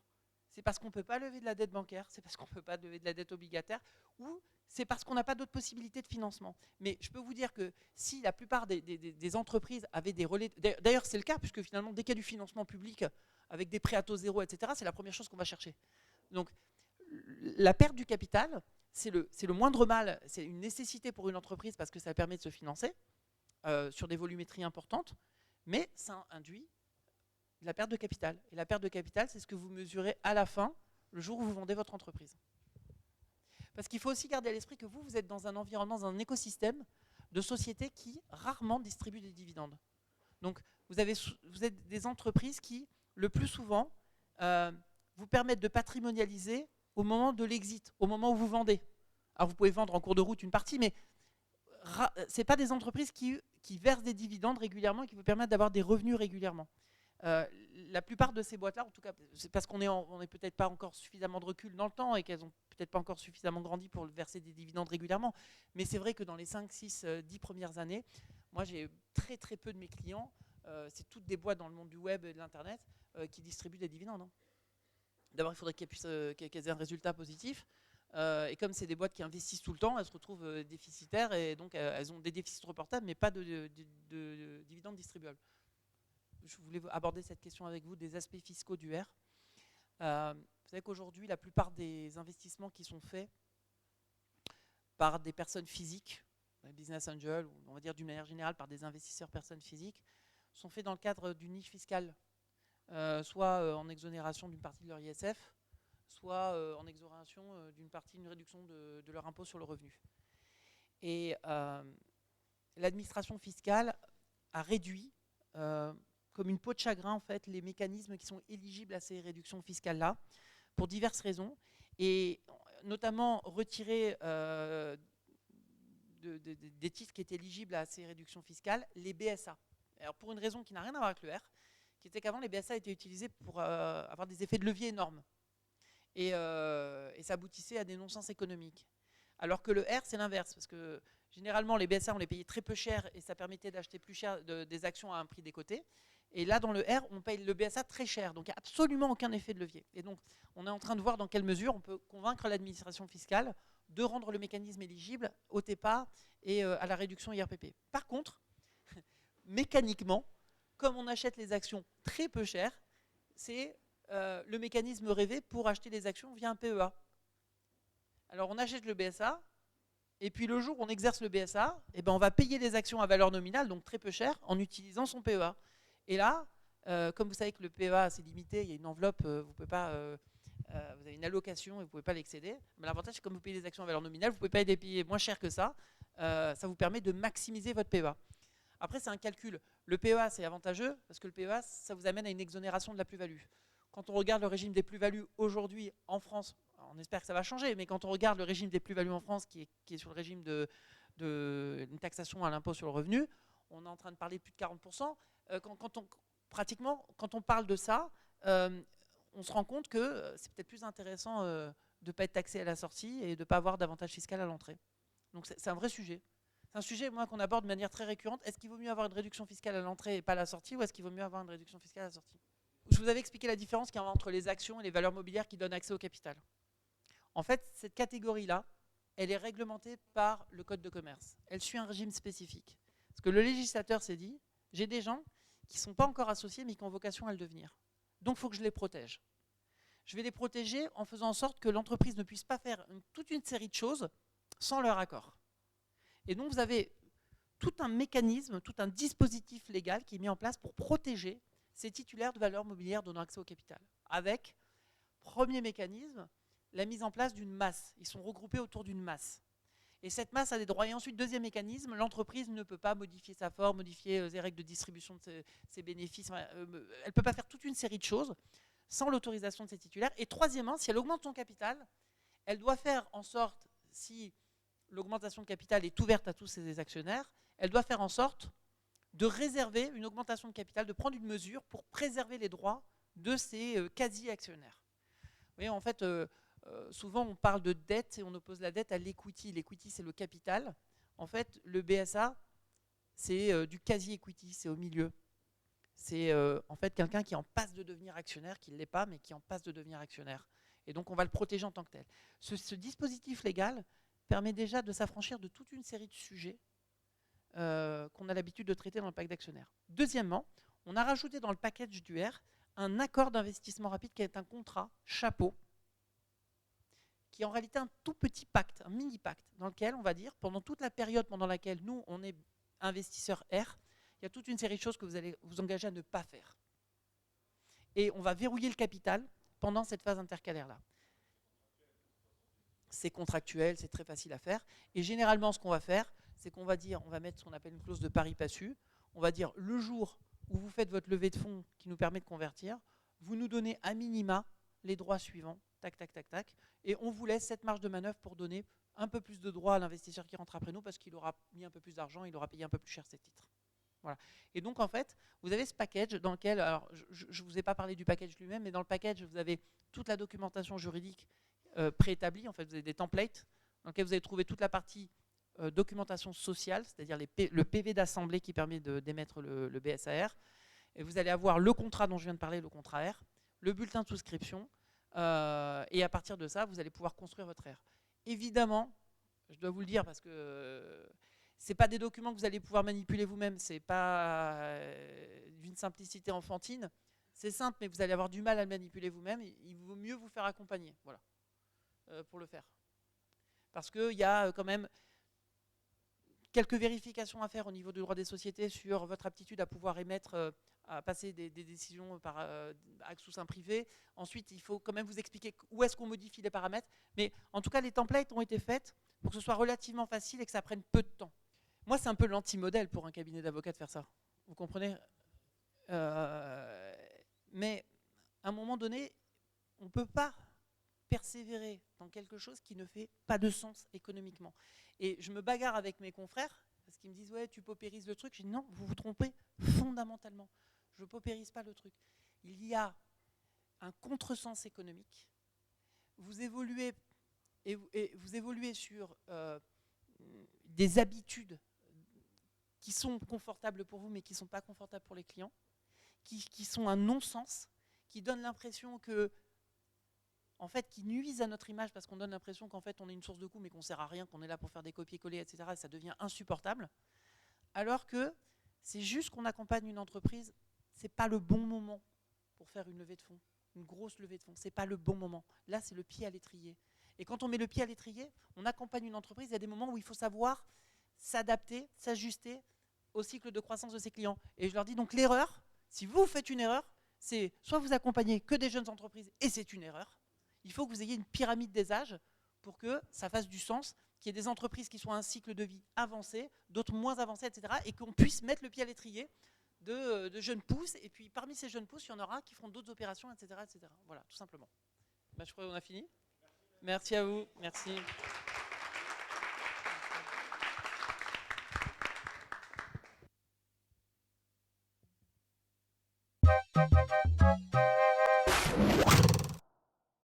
C'est parce qu'on ne peut pas lever de la dette bancaire, c'est parce qu'on ne peut pas lever de la dette obligataire, ou c'est parce qu'on n'a pas d'autres possibilités de financement. Mais je peux vous dire que si la plupart des entreprises avaient des relais... D'ailleurs, c'est le cas, puisque finalement, dès qu'il y a du financement public, avec des prêts à taux zéro, etc., c'est la première chose qu'on va chercher. Donc, la perte du capital, c'est le moindre mal, c'est une nécessité pour une entreprise parce que ça permet de se financer sur des volumétries importantes, mais ça induit la perte de capital. Et la perte de capital, c'est ce que vous mesurez à la fin, le jour où vous vendez votre entreprise. Parce qu'il faut aussi garder à l'esprit que vous êtes dans un environnement, dans un écosystème de sociétés qui rarement distribuent des dividendes. Donc, vous êtes des entreprises qui, le plus souvent, vous permettent de patrimonialiser au moment de l'exit, au moment où vous vendez. Alors, vous pouvez vendre en cours de route une partie, mais ce n'est pas des entreprises qui versent des dividendes régulièrement et qui vous permettent d'avoir des revenus régulièrement. La plupart de ces boîtes-là, en tout cas, c'est parce qu'on n'est peut-être pas encore suffisamment de recul dans le temps et qu'elles n'ont peut-être pas encore suffisamment grandi pour verser des dividendes régulièrement. Mais c'est vrai que dans les 5, 6, 10 premières années, moi j'ai très très peu de mes clients, c'est toutes des boîtes dans le monde du web et de l'internet qui distribuent des dividendes. D'abord, il faudrait qu'elles aient un résultat positif. Et comme c'est des boîtes qui investissent tout le temps, elles se retrouvent déficitaires et donc elles ont des déficits reportables mais pas de dividendes distribuables. Je voulais aborder cette question avec vous des aspects fiscaux du R. Vous savez qu'aujourd'hui, la plupart des investissements qui sont faits par des personnes physiques, des business angels, ou on va dire d'une manière générale par des investisseurs personnes physiques, sont faits dans le cadre d'une niche fiscale, soit en exonération d'une partie de leur ISF, soit en exonération d'une réduction de leur impôt sur le revenu. Et l'administration fiscale a réduit comme une peau de chagrin en fait les mécanismes qui sont éligibles à ces réductions fiscales-là pour diverses raisons et notamment retirer des titres qui étaient éligibles à ces réductions fiscales, les BSA. Alors pour une raison qui n'a rien à voir avec le R, qui était qu'avant les BSA étaient utilisés pour avoir des effets de levier énormes et ça aboutissait à des non-sens économiques. Alors que le R c'est l'inverse parce que généralement les BSA on les payait très peu cher et ça permettait d'acheter plus cher des actions à un prix décoté. Et là, dans le R, on paye le BSA très cher, donc il n'y a absolument aucun effet de levier. Et donc, on est en train de voir dans quelle mesure on peut convaincre l'administration fiscale de rendre le mécanisme éligible au TEPA et à la réduction IRPP. Par contre, mécaniquement, comme on achète les actions très peu chères, c'est le mécanisme rêvé pour acheter les actions via un PEA. Alors, on achète le BSA, et puis le jour où on exerce le BSA, eh ben, on va payer les actions à valeur nominale, donc très peu cher, en utilisant son PEA. Et là, comme vous savez que le PEA c'est limité, il y a une enveloppe, vous pouvez pas, vous avez une allocation et vous ne pouvez pas l'excéder. Mais l'avantage, c'est que comme vous payez les actions à valeur nominale, vous ne pouvez pas les payer moins cher que ça. Ça vous permet de maximiser votre PEA. Après, c'est un calcul. Le PEA, c'est avantageux parce que le PEA, ça vous amène à une exonération de la plus-value. Quand on regarde le régime des plus-values aujourd'hui en France, on espère que ça va changer, mais quand on regarde le régime des plus-values en France, qui est sur le régime d'une taxation à l'impôt sur le revenu, on est en train de parler de plus de 40%. Quand on parle de ça, on se rend compte que c'est peut-être plus intéressant de ne pas être taxé à la sortie et de ne pas avoir d'avantage fiscal à l'entrée. Donc c'est un vrai sujet. C'est un sujet moi, qu'on aborde de manière très récurrente. Est-ce qu'il vaut mieux avoir une réduction fiscale à l'entrée et pas à la sortie, ou est-ce qu'il vaut mieux avoir une réduction fiscale à la sortie? Je vous avais expliqué la différence qu'il y a entre les actions et les valeurs mobilières qui donnent accès au capital. En fait, cette catégorie-là, elle est réglementée par le Code de commerce. Elle suit un régime spécifique. Parce que le législateur s'est dit, j'ai des gens qui ne sont pas encore associés mais qui ont vocation à le devenir. Donc il faut que je les protège. Je vais les protéger en faisant en sorte que l'entreprise ne puisse pas faire toute une série de choses sans leur accord. Et donc vous avez tout un mécanisme, tout un dispositif légal qui est mis en place pour protéger ces titulaires de valeurs mobilières donnant accès au capital, avec Premier mécanisme, la mise en place d'une masse. Ils sont regroupés autour d'une masse. Et cette masse a des droits. Et ensuite, deuxième mécanisme, l'entreprise ne peut pas modifier sa forme, modifier ses règles de distribution de ses bénéfices. Elle ne peut pas faire toute une série de choses sans l'autorisation de ses titulaires. Et troisièmement, si elle augmente son capital, elle doit faire en sorte, si l'augmentation de capital est ouverte à tous ses actionnaires, elle doit faire en sorte de réserver une augmentation de capital, de prendre une mesure pour préserver les droits de ses quasi-actionnaires. Vous voyez, en fait, souvent on parle de dette et on oppose la dette à l'equity. L'equity, c'est le capital. En fait, le BSA, c'est du quasi-equity, c'est au milieu. C'est en fait quelqu'un qui est en passe de devenir actionnaire, qui ne l'est pas, mais qui est en passe de devenir actionnaire. Et donc on va le protéger en tant que tel. Ce dispositif légal permet déjà de s'affranchir de toute une série de sujets qu'on a l'habitude de traiter dans le pacte d'actionnaires. Deuxièmement, on a rajouté dans le package du R un accord d'investissement rapide qui est un contrat chapeau, qui est en réalité un tout petit pacte, un mini-pacte, dans lequel on va dire, pendant toute la période pendant laquelle nous, on est investisseur R, il y a toute une série de choses que vous allez vous engager à ne pas faire. Et on va verrouiller le capital pendant cette phase intercalaire-là. C'est contractuel, c'est très facile à faire. Et généralement, ce qu'on va faire, c'est qu'on va dire, on va mettre ce qu'on appelle une clause de pari passu. On va dire, le jour où vous faites votre levée de fonds qui nous permet de convertir, vous nous donnez à minima les droits suivants, tac, tac, tac, tac, et on vous laisse cette marge de manœuvre pour donner un peu plus de droits à l'investisseur qui rentre après nous parce qu'il aura mis un peu plus d'argent, il aura payé un peu plus cher ses titres. Voilà. Et donc, en fait, vous avez ce package dans lequel, alors je ne vous ai pas parlé du package lui-même, mais dans le package, vous avez toute la documentation juridique préétablie. En fait, vous avez des templates dans lesquels vous allez trouver toute la partie documentation sociale, c'est-à-dire le PV d'assemblée qui permet d'émettre le BSAR. Et vous allez avoir le contrat dont je viens de parler, le contrat R, le bulletin de souscription, et à partir de ça, vous allez pouvoir construire votre R. Évidemment, je dois vous le dire parce que ce n'est pas des documents que vous allez pouvoir manipuler vous-même, ce n'est pas d'une simplicité enfantine. C'est simple, mais vous allez avoir du mal à le manipuler vous-même. Il vaut mieux vous faire accompagner, voilà, pour le faire. Parce qu'il y a quand même quelques vérifications à faire au niveau du droit des sociétés sur votre aptitude à pouvoir émettre, à passer des décisions par acte sous seing privé. Ensuite, il faut quand même vous expliquer où est-ce qu'on modifie les paramètres. Mais en tout cas, les templates ont été faits pour que ce soit relativement facile et que ça prenne peu de temps. Moi, c'est un peu l'anti-modèle pour un cabinet d'avocats de faire ça. Vous comprenez ? Mais à un moment donné, on ne peut pas persévérer dans quelque chose qui ne fait pas de sens économiquement. Et je me bagarre avec mes confrères parce qu'ils me disent « Ouais, tu paupérises le truc ». Je dis « Non, vous vous trompez fondamentalement. Je ne paupérise pas le truc. Il y a un contresens économique. Vous évoluez, vous évoluez sur des habitudes qui sont confortables pour vous, mais qui ne sont pas confortables pour les clients, qui sont un non-sens, qui donnent l'impression que, en fait, qui nuisent à notre image parce qu'on donne l'impression qu'en fait, on est une source de coûts, mais qu'on ne sert à rien, qu'on est là pour faire des copier-coller, etc. Et ça devient insupportable. Alors que c'est juste qu'on accompagne une entreprise, ce n'est pas le bon moment pour faire une levée de fonds, une grosse levée de fonds. Ce n'est pas le bon moment. Là, c'est le pied à l'étrier. Et quand on met le pied à l'étrier, on accompagne une entreprise. Il y a des moments où il faut savoir s'adapter, s'ajuster au cycle de croissance de ses clients. Et je leur dis donc l'erreur, si vous faites une erreur, c'est soit vous accompagnez que des jeunes entreprises, et c'est une erreur. Il faut que vous ayez une pyramide des âges pour que ça fasse du sens, qu'il y ait des entreprises qui soient à un cycle de vie avancé, d'autres moins avancés, etc. Et qu'on puisse mettre le pied à l'étrier de jeunes pousses. Et puis parmi ces jeunes pousses, il y en aura qui feront d'autres opérations, etc., etc. Voilà, tout simplement. Ben, je crois qu'on a fini. Merci à vous. Merci.